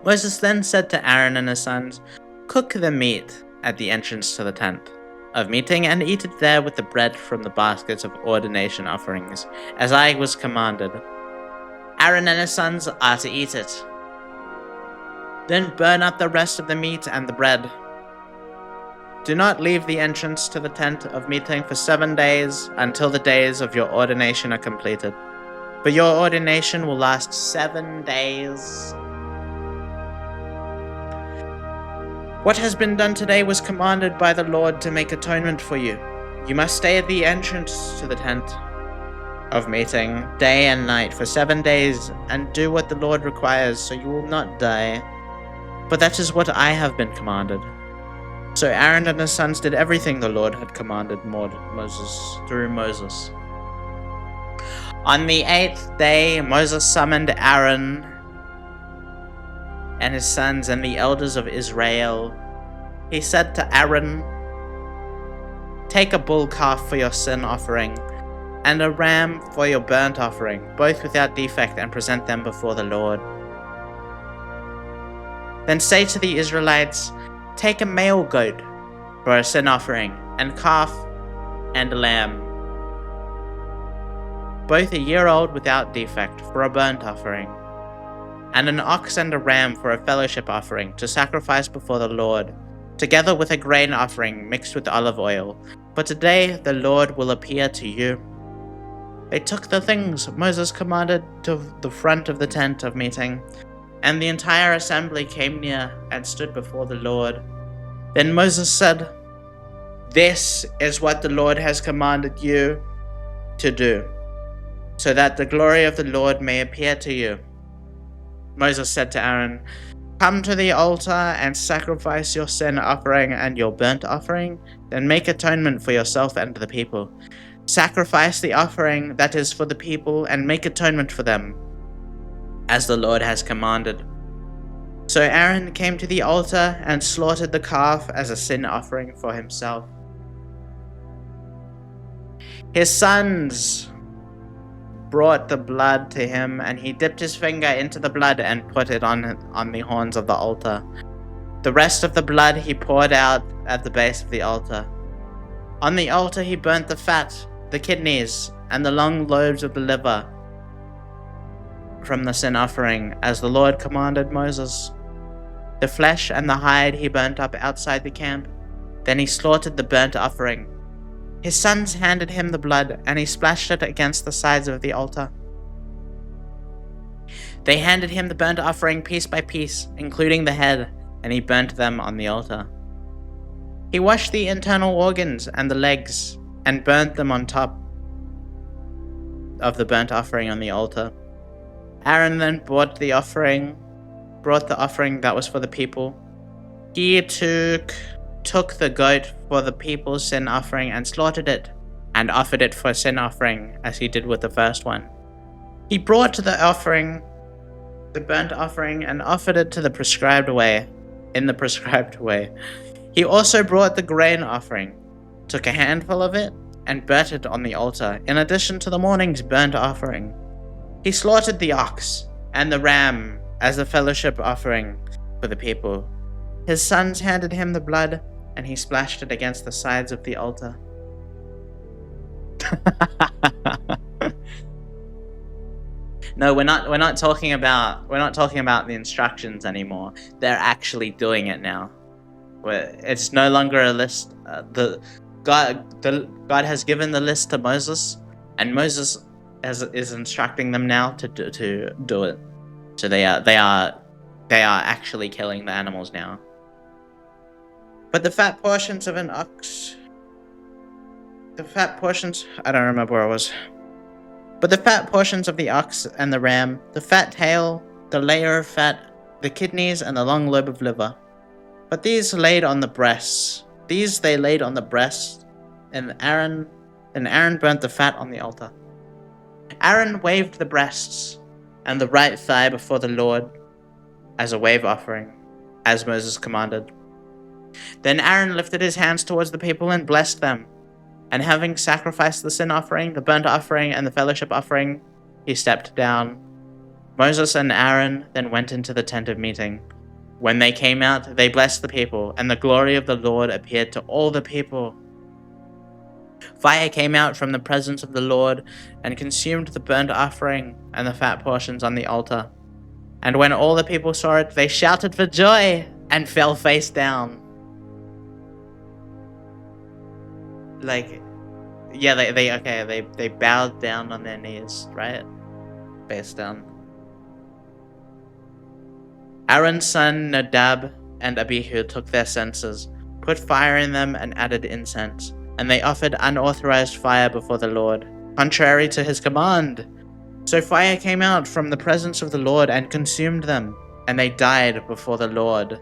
Moses then said to Aaron and his sons, "Cook the meat at the entrance to the tent of meeting, and eat it there with the bread from the baskets of ordination offerings, as I was commanded. Aaron and his sons are to eat it. Then burn up the rest of the meat and the bread. Do not leave the entrance to the tent of meeting for 7 days until the days of your ordination are completed. For your ordination will last 7 days. What has been done today was commanded by the Lord to make atonement for you. You must stay at the entrance to the tent of meeting day and night for 7 days and do what the Lord requires, so you will not die. For that is what I have been commanded. So Aaron and his sons did everything the Lord had commanded Moses through Moses. On the 8th day, Moses summoned Aaron and his sons and the elders of Israel. He said to Aaron, "Take a bull calf for your sin offering and a ram for your burnt offering, both without defect, and present them before the Lord. Then say to the Israelites, take a male goat for a sin offering, and calf and a lamb, both a year old without defect, for a burnt offering, and an ox and a ram for a fellowship offering, to sacrifice before the Lord, together with a grain offering mixed with olive oil. For today the Lord will appear to you." They took the things Moses commanded to the front of the tent of meeting, and the entire assembly came near and stood before the Lord. Then Moses said, "This is what the Lord has commanded you to do, so that the glory of the Lord may appear to you." Moses said to Aaron, "Come to the altar and sacrifice your sin offering and your burnt offering, then make atonement for yourself and the people. Sacrifice the offering that is for the people and make atonement for them, as the Lord has commanded." So Aaron came to the altar and slaughtered the calf as a sin offering for himself. His sons brought the blood to him, and he dipped his finger into the blood and put it on the horns of the altar. The rest of the blood he poured out at the base of the altar. On the altar he burnt the fat, the kidneys, and the long lobes of the liver from the sin offering, as the Lord commanded Moses. The flesh and the hide he burnt up outside the camp. Then he slaughtered the burnt offering. His sons handed him the blood, and he splashed it against the sides of the altar. They handed him the burnt offering piece by piece, including the head, and he burnt them on the altar. He washed the internal organs and the legs, and burnt them on top of the burnt offering on the altar. Aaron then brought the offering that was for the people. He took the goat for the people's sin offering and slaughtered it, and offered it for sin offering, as he did with the first one. He brought the burnt offering, and offered it in the prescribed way. He also brought the grain offering, took a handful of it, and burnt it on the altar, in addition to the morning's burnt offering. He slaughtered the ox and the ram as a fellowship offering for the people. His sons handed him the blood, and he splashed it against the sides of the altar. No, we're not talking about the instructions anymore. They're actually doing it now. It's no longer a list. God has given the list to Moses, and Moses is instructing them now to do it. So they are actually killing the animals now. But the fat portions of an ox, I don't remember where I was. But the fat portions of the ox and the ram, the fat tail, the layer of fat, the kidneys, and the long lobe of liver. But these they laid on the breasts, and Aaron burnt the fat on the altar. Aaron waved the breasts and the right thigh before the Lord as a wave offering, as Moses commanded. Then Aaron lifted his hands towards the people and blessed them, and having sacrificed the sin offering, the burnt offering, and the fellowship offering, he stepped down. Moses and Aaron then went into the tent of meeting. When they came out, they blessed the people, and the glory of the Lord appeared to all the people. Fire came out from the presence of the Lord and consumed the burnt offering and the fat portions on the altar. And when all the people saw it, they shouted for joy and fell face down. like, yeah, they bowed down on their knees, right? Face down. Aaron's son Nadab and Abihu took their censers, put fire in them, and added incense, and they offered unauthorized fire before the Lord, contrary to his command. So fire came out from the presence of the Lord and consumed them, and they died before the Lord.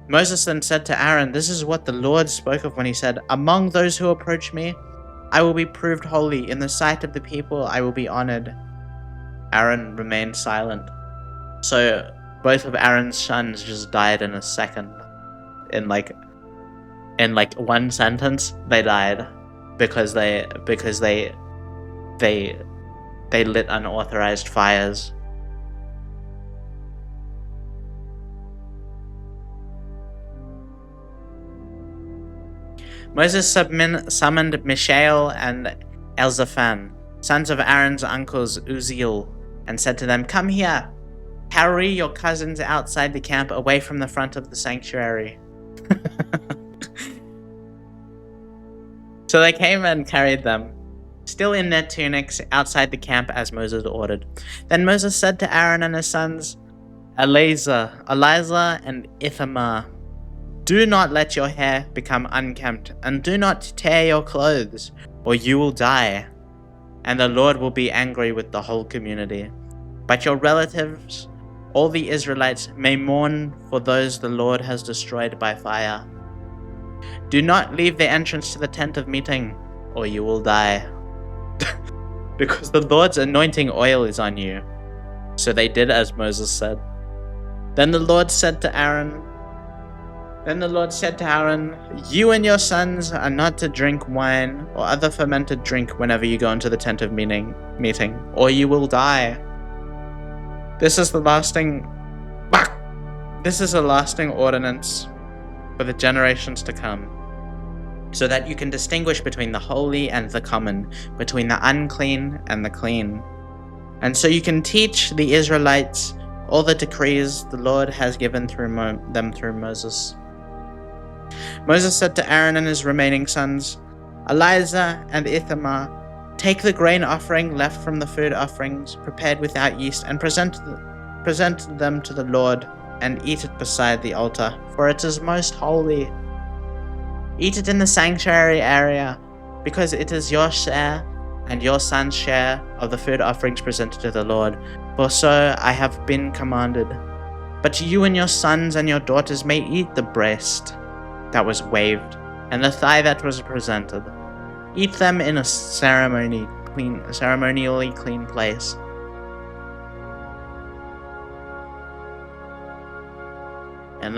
Moses then said to Aaron, "This is what the Lord spoke of when he said, 'Among those who approach me, I will be proved holy. In the sight of the people, I will be honored.'" Aaron remained silent. So both of Aaron's sons just died in a second. In one sentence, they died because they lit unauthorized fires. Moses summoned Mishael and Elzaphan, sons of Aaron's uncles Uzziel, and said to them, "Come here, carry your cousins outside the camp away from the front of the sanctuary." So they came and carried them, still in their tunics, outside the camp as Moses ordered. Then Moses said to Aaron and his sons, Eleazar, and Ithamar, "Do not let your hair become unkempt, and do not tear your clothes, or you will die, and the Lord will be angry with the whole community. But your relatives, all the Israelites, may mourn for those the Lord has destroyed by fire. Do not leave the entrance to the tent of meeting, or you will die, because the Lord's anointing oil is on you." So they did as Moses said. Then the Lord said to Aaron, "You and your sons are not to drink wine or other fermented drink whenever you go into the tent of meeting, or you will die. This is a lasting ordinance for the generations to come, so that you can distinguish between the holy and the common, between the unclean and the clean. And so you can teach the Israelites all the decrees the Lord has given them through Moses." Moses said to Aaron and his remaining sons, Eleazar and Ithamar, "Take the grain offering left from the food offerings prepared without yeast and present them to the Lord, and eat it beside the altar, for it is most holy. Eat it in the sanctuary area, because it is your share and your son's share of the food offerings presented to the Lord, for so I have been commanded. But you and your sons and your daughters may eat the breast that was waved, and the thigh that was presented. Eat them in a ceremonially clean place. And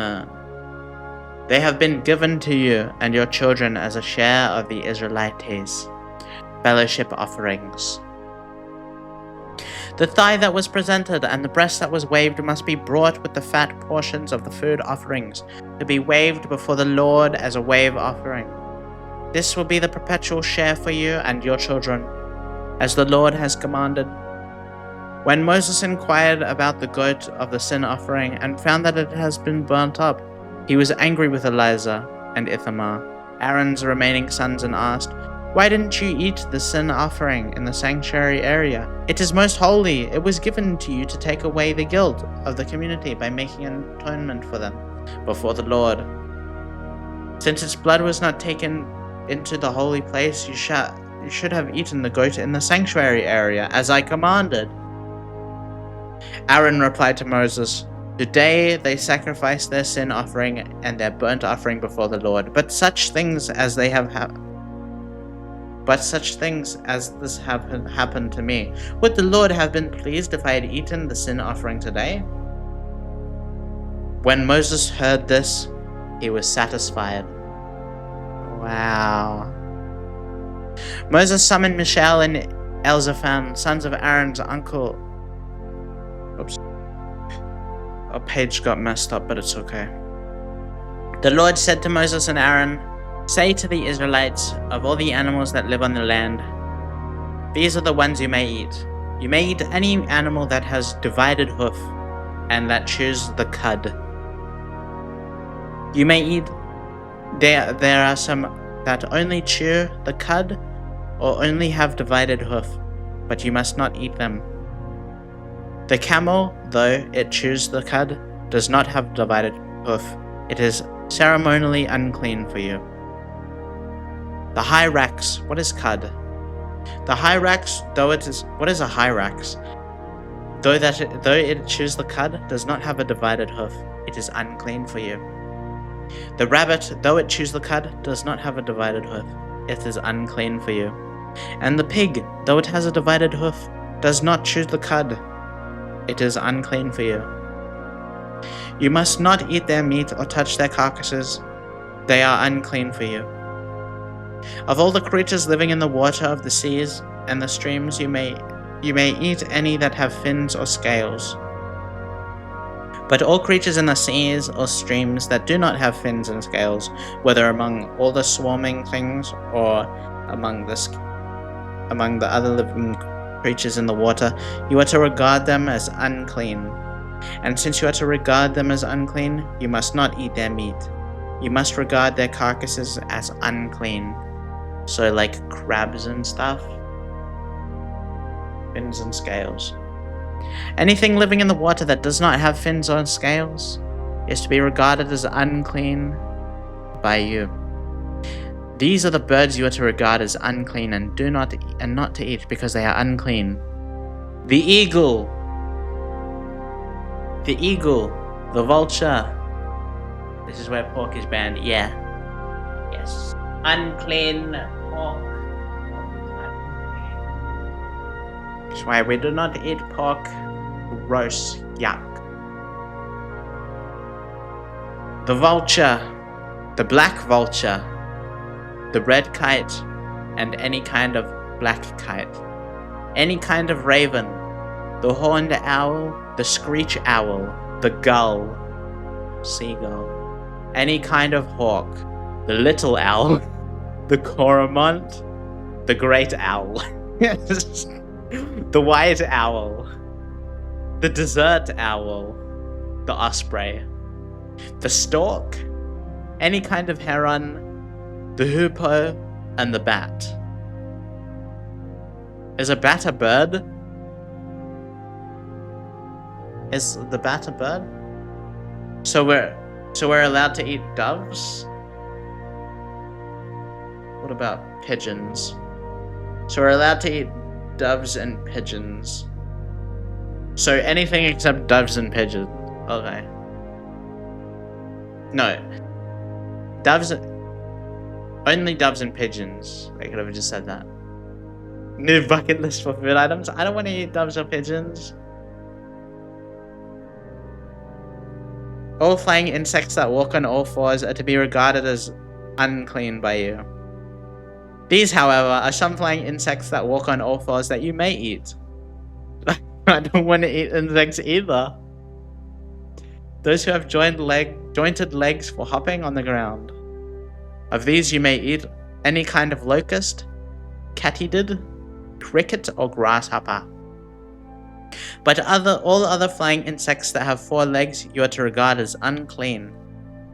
they have been given to you and your children as a share of the Israelites' fellowship offerings. The thigh that was presented and the breast that was waved must be brought with the fat portions of the food offerings, to be waved before the Lord as a wave offering. This will be the perpetual share for you and your children, as the Lord has commanded." When Moses inquired about the goat of the sin offering and found that it has been burnt up, he was angry with Eleazar and Ithamar, Aaron's remaining sons, and asked, "Why didn't you eat the sin offering in the sanctuary area? It is most holy. It was given to you to take away the guilt of the community by making an atonement for them before the Lord. Since its blood was not taken into the holy place, you should have eaten the goat in the sanctuary area, as I commanded." Aaron replied to Moses, "Today they sacrifice their sin offering and their burnt offering before the Lord, but such things as this have happened to me. Would the Lord have been pleased if I had eaten the sin offering today?" When Moses heard this, he was satisfied. Wow. Moses summoned Mishael and Elzaphan, sons of Aaron's uncle. Oops. Our page got messed up, but it's okay. The Lord said to Moses and Aaron, "Say to the Israelites, of all the animals that live on the land, these are the ones you may eat. You may eat any animal that has divided hoof and that chews the cud. You may eat There are some that only chew the cud or only have divided hoof, but you must not eat them. The camel, though it chews the cud, does not have divided hoof. It is ceremonially unclean for you. The hyrax, what is cud? The hyrax, what is a hyrax? Though it chews the cud, does not have a divided hoof. It is unclean for you. The rabbit, though it chews the cud, does not have a divided hoof. It is unclean for you. And the pig, though it has a divided hoof, does not chew the cud. It is unclean for you. You must not eat their meat or touch their carcasses. They are unclean for you. Of all the creatures living in the water of the seas and the streams, you may eat any that have fins or scales. But all creatures in the seas or streams that do not have fins and scales, whether among all the swarming things or among the other living creatures in the water, you are to regard them as unclean. And since you are to regard them as unclean, you must not eat their meat. You must regard their carcasses as unclean. So like crabs and stuff. Fins and scales. Anything living in the water that does not have fins or scales is to be regarded as unclean by you. These are the birds you are to regard as unclean and not to eat because they are unclean. The eagle, the vulture. This is where pork is banned. Yeah. Yes. Unclean pork. That's why we do not eat pork. Gross. Yuck. The vulture. The black vulture. The red kite. And any kind of black kite. Any kind of raven. The horned owl. The screech owl. The gull. Seagull. Any kind of hawk. The little owl. The cormorant. The great owl. The white owl. The desert owl. The osprey. The stork. Any kind of heron. The hoopoe. And the bat. Is a bat a bird? Is the bat a bird? So we're allowed to eat doves? What about pigeons? So we're allowed to eat doves and pigeons. So anything except doves and pigeons. Okay. No. Doves. Only doves and pigeons. I could have just said that. New bucket list for food items. I don't want to eat doves or pigeons. All flying insects that walk on all fours are to be regarded as unclean by you. These, however, are some flying insects that walk on all fours that you may eat. I don't want to eat insects either. Those who have jointed legs for hopping on the ground. Of these you may eat any kind of locust, katydid, cricket, or grasshopper. But all other flying insects that have 4 legs you are to regard as unclean.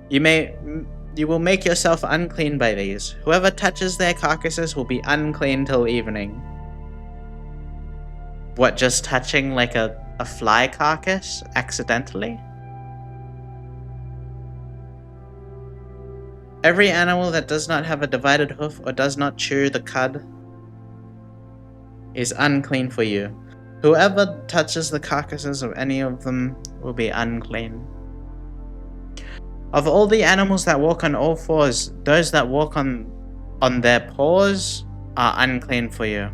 You will make yourself unclean by these. Whoever touches their carcasses will be unclean till evening. What, just touching like a fly carcass accidentally? Every animal that does not have a divided hoof or does not chew the cud is unclean for you. Whoever touches the carcasses of any of them will be unclean. Of all the animals that walk on all fours, those that walk on their paws are unclean for you.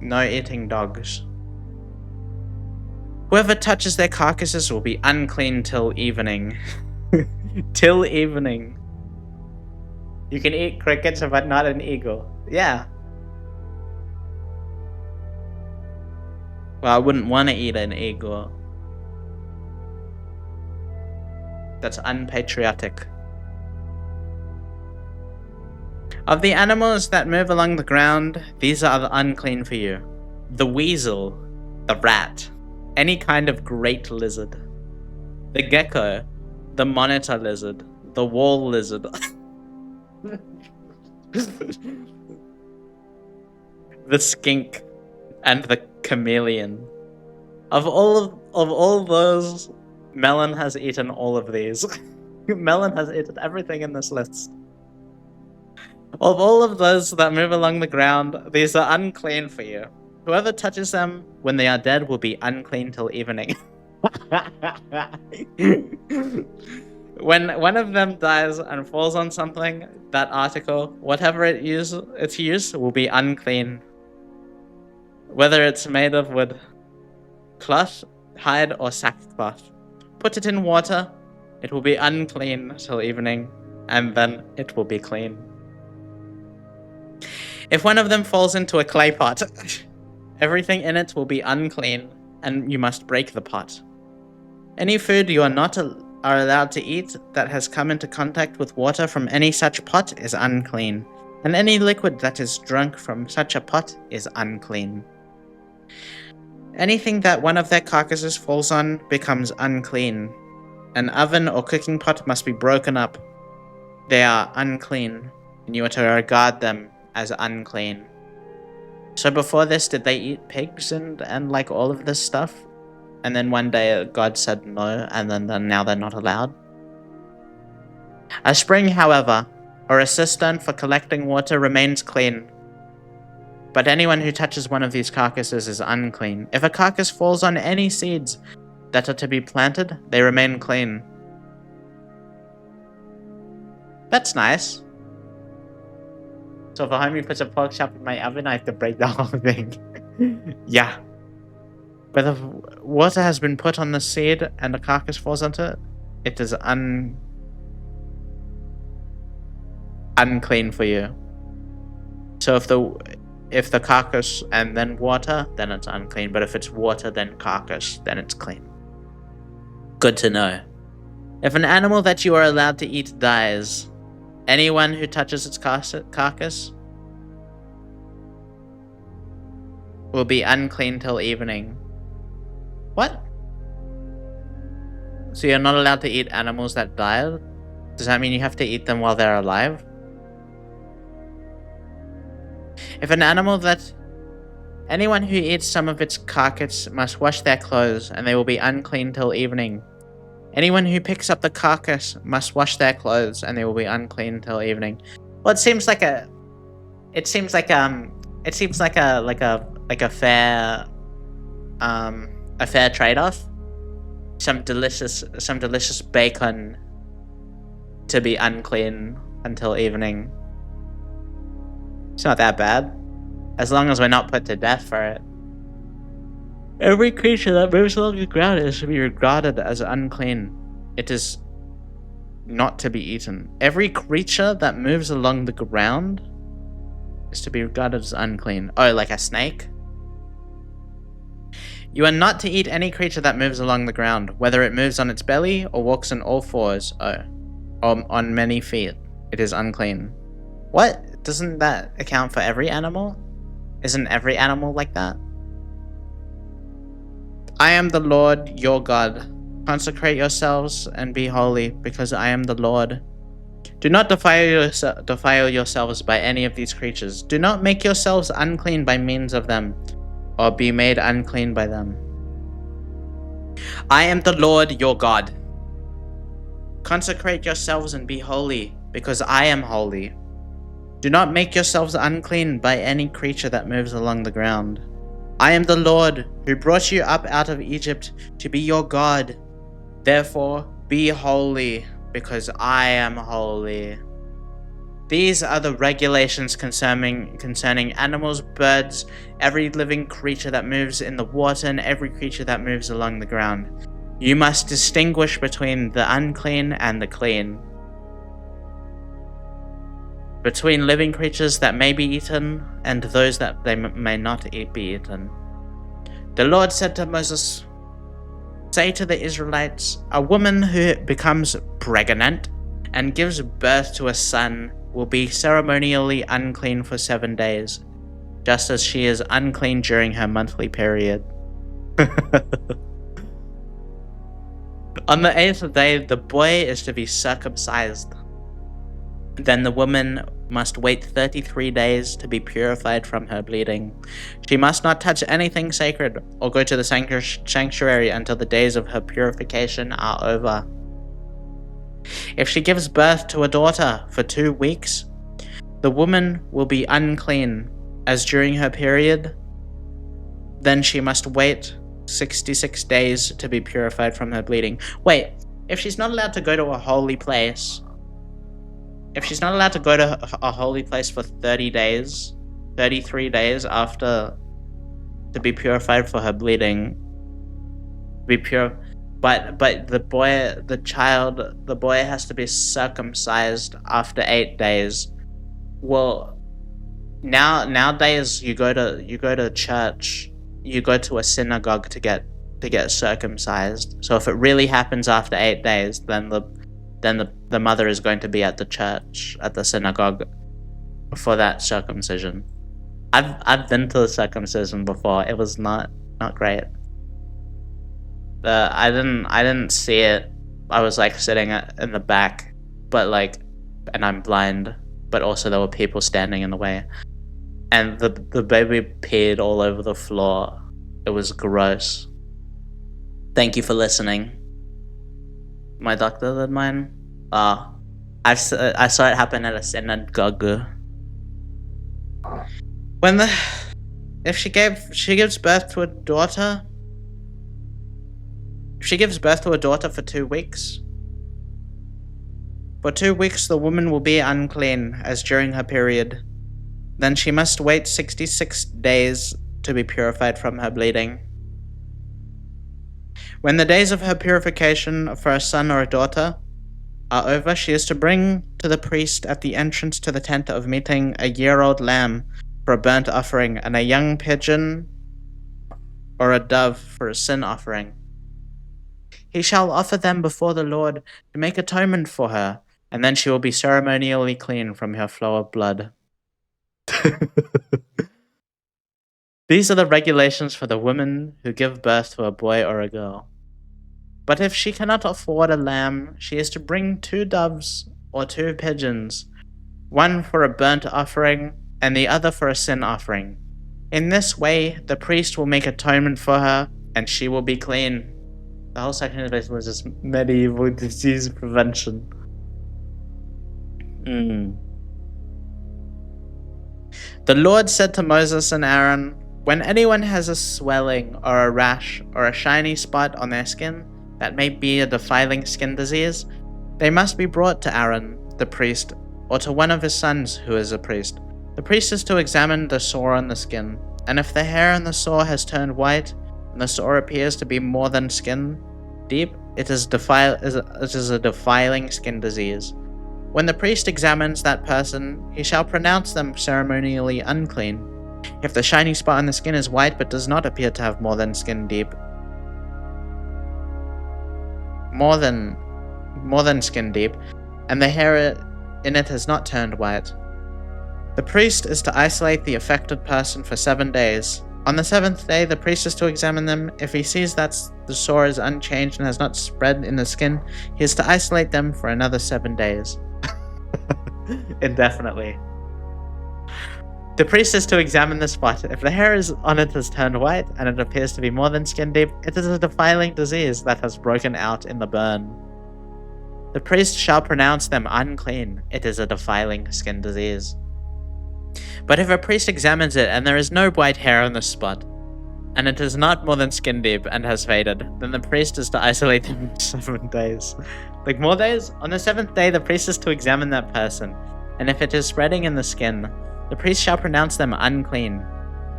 No eating dogs. Whoever touches their carcasses will be unclean till evening. Till evening. You can eat crickets, but not an eagle. Yeah. Well, I wouldn't want to eat an eagle. That's unpatriotic. Of the animals that move along the ground, these are unclean for you. The weasel, the rat, any kind of great lizard, the gecko, the monitor lizard, the wall lizard, The skink and the chameleon. Of all those, Melon has eaten all of these. Melon has eaten everything in this list. Of all of those that move along the ground, these are unclean for you. Whoever touches them when they are dead will be unclean till evening. When one of them dies and falls on something, that article, whatever its use, will be unclean. Whether it's made of wood, cloth, hide, or sackcloth. Put it in water, it will be unclean till evening, and then it will be clean. If one of them falls into a clay pot, everything in it will be unclean, and you must break the pot. Any food you are allowed to eat that has come into contact with water from any such pot is unclean, and any liquid that is drunk from such a pot is unclean. Anything that one of their carcasses falls on becomes unclean. An oven or cooking pot must be broken up. They are unclean, and you are to regard them as unclean. So before this, did they eat pigs and like all of this stuff? And then one day God said no, and then now they're not allowed? A spring, however, or a cistern for collecting water remains clean. But anyone who touches one of these carcasses is unclean. If a carcass falls on any seeds that are to be planted, they remain clean. That's nice. So if a homie puts a pork chop in my oven, I have to break the whole thing. Yeah. But if water has been put on the seed and the carcass falls onto it, it is unclean for you. So if the carcass and then water, then it's unclean. But if it's water, then carcass, then it's clean. Good to know. If an animal that you are allowed to eat dies, anyone who touches its carcass will be unclean till evening. What? So you're not allowed to eat animals that died? Does that mean you have to eat them while they're alive? If an animal anyone who eats some of its carcass must wash their clothes, and they will be unclean till evening. Anyone who picks up the carcass must wash their clothes, and they will be unclean till evening. Well, it seems like a fair trade-off. Some delicious bacon to be unclean until evening. It's not that bad, as long as we're not put to death for it. Every creature that moves along the ground is to be regarded as unclean. It is not to be eaten. Every creature that moves along the ground is to be regarded as unclean. Oh, like a snake? You are not to eat any creature that moves along the ground, whether it moves on its belly or walks on all fours, or on many feet. It is unclean. What? Doesn't that account for every animal? Isn't every animal like that? I am the Lord your God. Consecrate yourselves and be holy, because I am the Lord. Do not defile yourselves by any of these creatures. Do not make yourselves unclean by means of them, or be made unclean by them. I am the Lord your God. Consecrate yourselves and be holy, because I am holy. Do not make yourselves unclean by any creature that moves along the ground. I am the Lord, who brought you up out of Egypt to be your God. Therefore, be holy, because I am holy. These are the regulations concerning animals, birds, every living creature that moves in the water, and every creature that moves along the ground. You must distinguish between the unclean and the clean, between living creatures that may be eaten and those that they may not be eaten. The Lord said to Moses, say to the Israelites, a woman who becomes pregnant and gives birth to a son will be ceremonially unclean for 7 days, just as she is unclean during her monthly period. On the 8th day, the boy is to be circumcised. Then the woman must wait 33 days to be purified from her bleeding. She must not touch anything sacred or go to the sanctuary until the days of her purification are over. If she gives birth to a daughter for 2 weeks, the woman will be unclean, as during her period. Then she must wait 66 days to be purified from her bleeding. Wait, if she's not allowed to go to a holy place, if she's not allowed to go to a holy place for 30 days, 33 days after, to be purified for her bleeding, be pure, but the boy has to be circumcised after 8 days. Well, nowadays you go to church, you go to a synagogue to get circumcised. So if it really happens after 8 days, then the mother is going to be at the church, at the synagogue, for that circumcision. I've been to the circumcision before. It was not great. I didn't see it. I was like sitting in the back, but like, and I'm blind, but also there were people standing in the way, and the baby peed all over the floor. It was gross. Thank you for listening. My doctor did mine. I saw it happen at a synagogue. If she gives birth to a daughter. If she gives birth to a daughter for 2 weeks. For 2 weeks the woman will be unclean, as during her period. Then she must wait 66 days to be purified from her bleeding. When the days of her purification for a son or a daughter are over, she is to bring to the priest at the entrance to the tent of meeting a year-old lamb for a burnt offering, and a young pigeon or a dove for a sin offering. He shall offer them before the Lord to make atonement for her, and then she will be ceremonially clean from her flow of blood. These are the regulations for the women who give birth to a boy or a girl. But if she cannot afford a lamb, she is to bring 2 doves or 2 pigeons, one for a burnt offering and the other for a sin offering. In this way, the priest will make atonement for her, and she will be clean. The whole section is basically just medieval disease prevention. The Lord said to Moses and Aaron, "When anyone has a swelling or a rash or a shiny spot on their skin that may be a defiling skin disease, they must be brought to Aaron, the priest, or to one of his sons who is a priest. The priest is to examine the sore on the skin, and if the hair on the sore has turned white, and the sore appears to be more than skin deep, it is a defiling skin disease. When the priest examines that person, he shall pronounce them ceremonially unclean. If the shiny spot on the skin is white but does not appear to have more than skin deep, more than skin deep, and the hair in it has not turned white, the priest is to isolate the affected person for 7 days. On the 7th day, the priest is to examine them. If he sees that the sore is unchanged and has not spread in the skin, he is to isolate them for another 7 days. Indefinitely. The priest is to examine the spot. If the hair on it has turned white and it appears to be more than skin deep, it is a defiling disease that has broken out in the burn. The priest shall pronounce them unclean. It is a defiling skin disease. But if a priest examines it and there is no white hair on the spot, and it is not more than skin deep and has faded, then the priest is to isolate them for 7 days. Like, more days? On the 7th day, the priest is to examine that person, and if it is spreading in the skin, the priest shall pronounce them unclean.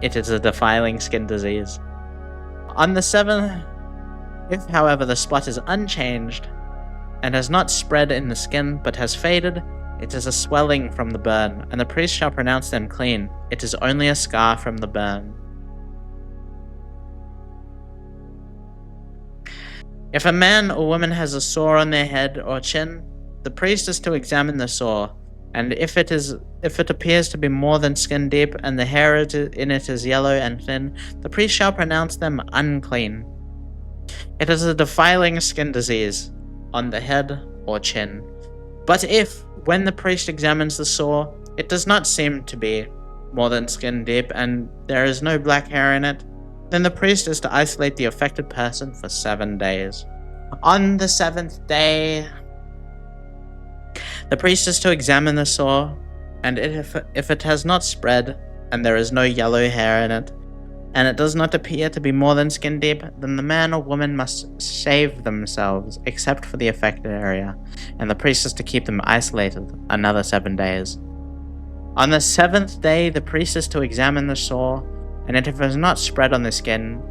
It is a defiling skin disease. On the 7th, if, however, the spot is unchanged and has not spread in the skin but has faded, it is a swelling from the burn, and the priest shall pronounce them clean. It is only a scar from the burn. If a man or woman has a sore on their head or chin, the priest is to examine the sore, and if it appears to be more than skin deep and the hair in it is yellow and thin, the priest shall pronounce them unclean. It is a defiling skin disease on the head or chin. But if, when the priest examines the sore, it does not seem to be more than skin deep and there is no black hair in it, then the priest is to isolate the affected person for 7 days. On the 7th day, the priest is to examine the sore, and if it has not spread, and there is no yellow hair in it, and it does not appear to be more than skin deep, then the man or woman must shave themselves, except for the affected area, and the priest is to keep them isolated another 7 days. On the 7th day, the priest is to examine the sore, and if it has not spread on the skin,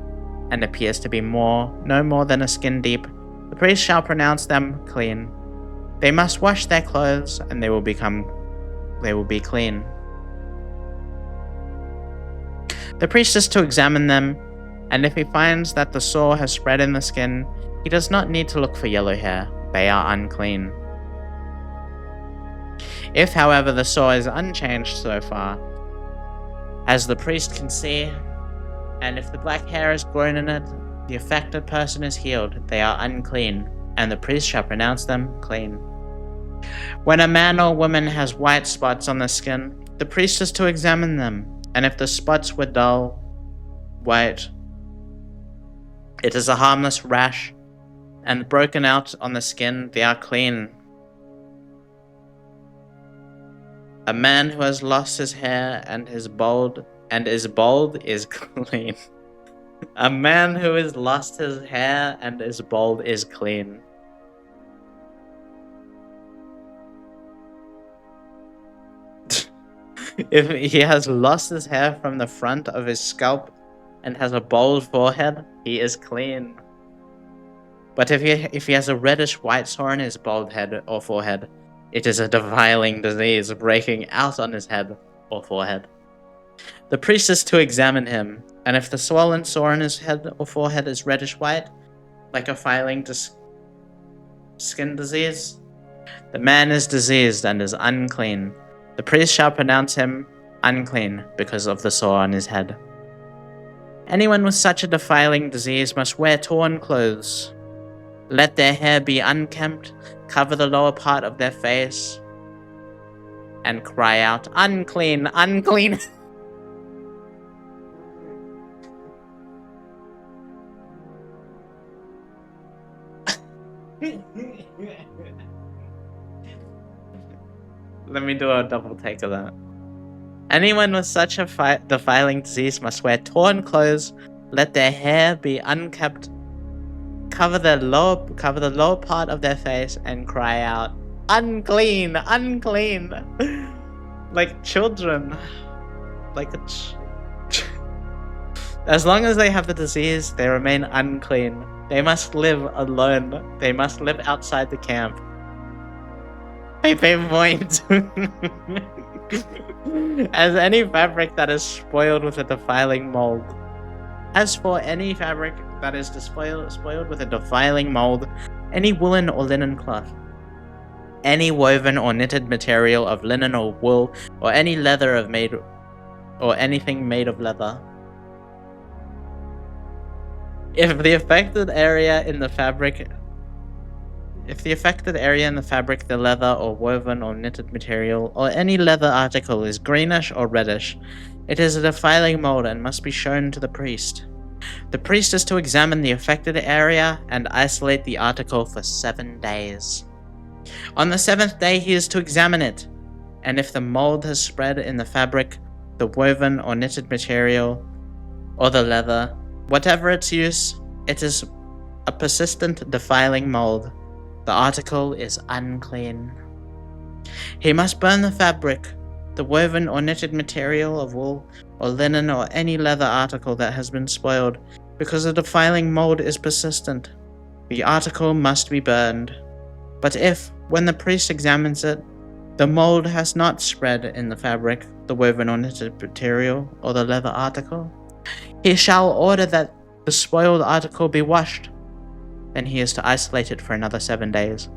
and appears to be no more than a skin deep, the priest shall pronounce them clean. They must wash their clothes, and they will be clean. The priest is to examine them, and if he finds that the sore has spread in the skin, he does not need to look for yellow hair. They are unclean. If, however, the sore is unchanged so far, as the priest can see, and if the black hair is grown in it, the affected person is healed. They are unclean, and the priest shall pronounce them clean. When a man or woman has white spots on the skin, the priest is to examine them, and if the spots were dull white, it is a harmless rash, and broken out on the skin, they are clean. A man who has lost his hair and is bald is clean. A man who has lost his hair and is bald is clean. If he has lost his hair from the front of his scalp and has a bald forehead, he is clean. But if he has a reddish white sore on his bald head or forehead, it is a defiling disease breaking out on his head or forehead. The priest is to examine him, and if the swollen sore on his head or forehead is reddish white, like a filing skin disease, the man is diseased and is unclean. The priest shall pronounce him unclean because of the sore on his head. Anyone with such a defiling disease must wear torn clothes. Let their hair be unkempt, cover the lower part of their face, and cry out, "Unclean, unclean!" Let me do a double take of that. Anyone with such a defiling disease must wear torn clothes, let their hair be unkempt, cover the lower part of their face, and cry out, "Unclean, unclean!" Like children. As long as they have the disease, they remain unclean. They must live alone. They must live outside the camp. Point. As any fabric that is spoiled with a defiling mold. As for any fabric that is spoiled with a defiling mold, any woolen or linen cloth, any woven or knitted material of linen or wool, or any anything made of leather. If the affected area in the fabric, the leather or woven or knitted material, or any leather article is greenish or reddish, it is a defiling mold and must be shown to the priest. The priest is to examine the affected area and isolate the article for 7 days. On the 7th day he is to examine it, and if the mold has spread in the fabric, the woven or knitted material, or the leather, whatever its use, it is a persistent defiling mold. The article is unclean. He must burn the fabric, the woven or knitted material of wool or linen or any leather article that has been spoiled, because the defiling mold is persistent. The article must be burned. But if, when the priest examines it, the mold has not spread in the fabric, the woven or knitted material, or the leather article, he shall order that the spoiled article be washed. Then he is to isolate it for another 7 days.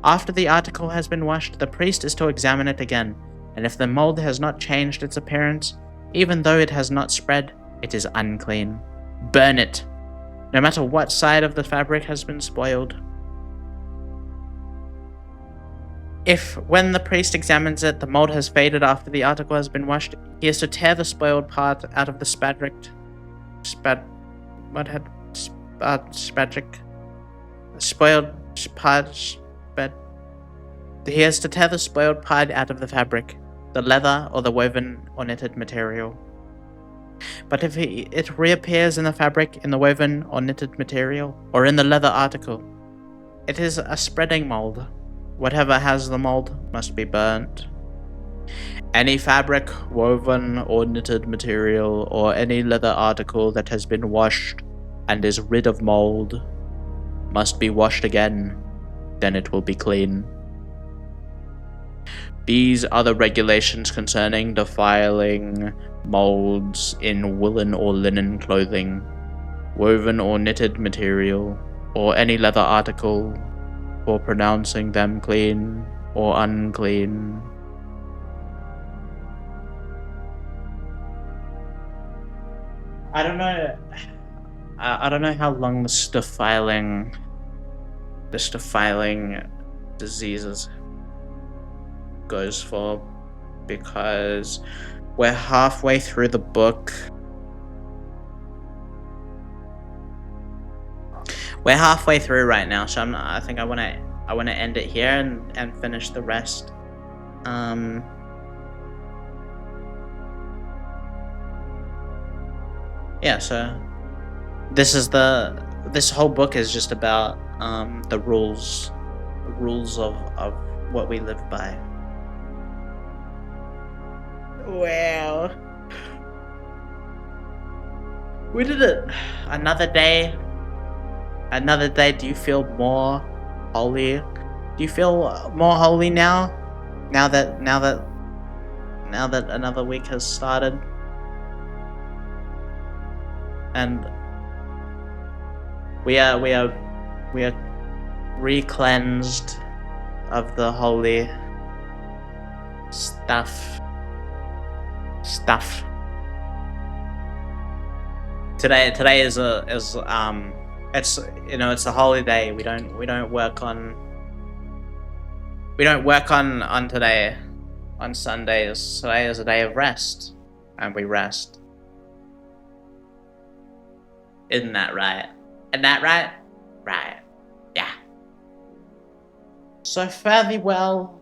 After the article has been washed, the priest is to examine it again, and if the mold has not changed its appearance, even though it has not spread, it is unclean. Burn it, no matter what side of the fabric has been spoiled. If, when the priest examines it, the mold has faded after the article has been washed, he is to tear the spoiled part out of the spadric. Spadric? Spoiled part. He has to tear the spoiled part out of the fabric, the leather, or the woven or knitted material. But if it reappears in the fabric, in the woven or knitted material, or in the leather article, it is a spreading mold. Whatever has the mold must be burnt. Any fabric, woven or knitted material, or any leather article that has been washed and is rid of mold must be washed again, then it will be clean. These are the regulations concerning defiling molds in woolen or linen clothing, woven or knitted material, or any leather article, for pronouncing them clean or unclean. I don't know. I don't know how long this defiling diseases goes for, because we're halfway through the book. We're halfway through right now, so I think I want to end it here and finish the rest. Yeah, so this whole book is just about the rules of what we live by. Wow. We did it. Another day. Do you feel more holy? Do you feel more holy now? Now that another week has started? And we are re-cleansed of the holy stuff. Today is it's it's a holiday. We don't work on today, on Sundays. Today is a day of rest, and we rest. Isn't that right? Isn't that right? Right. Yeah. So fare thee well.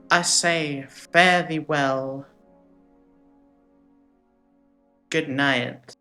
I say, fare thee well. Good night.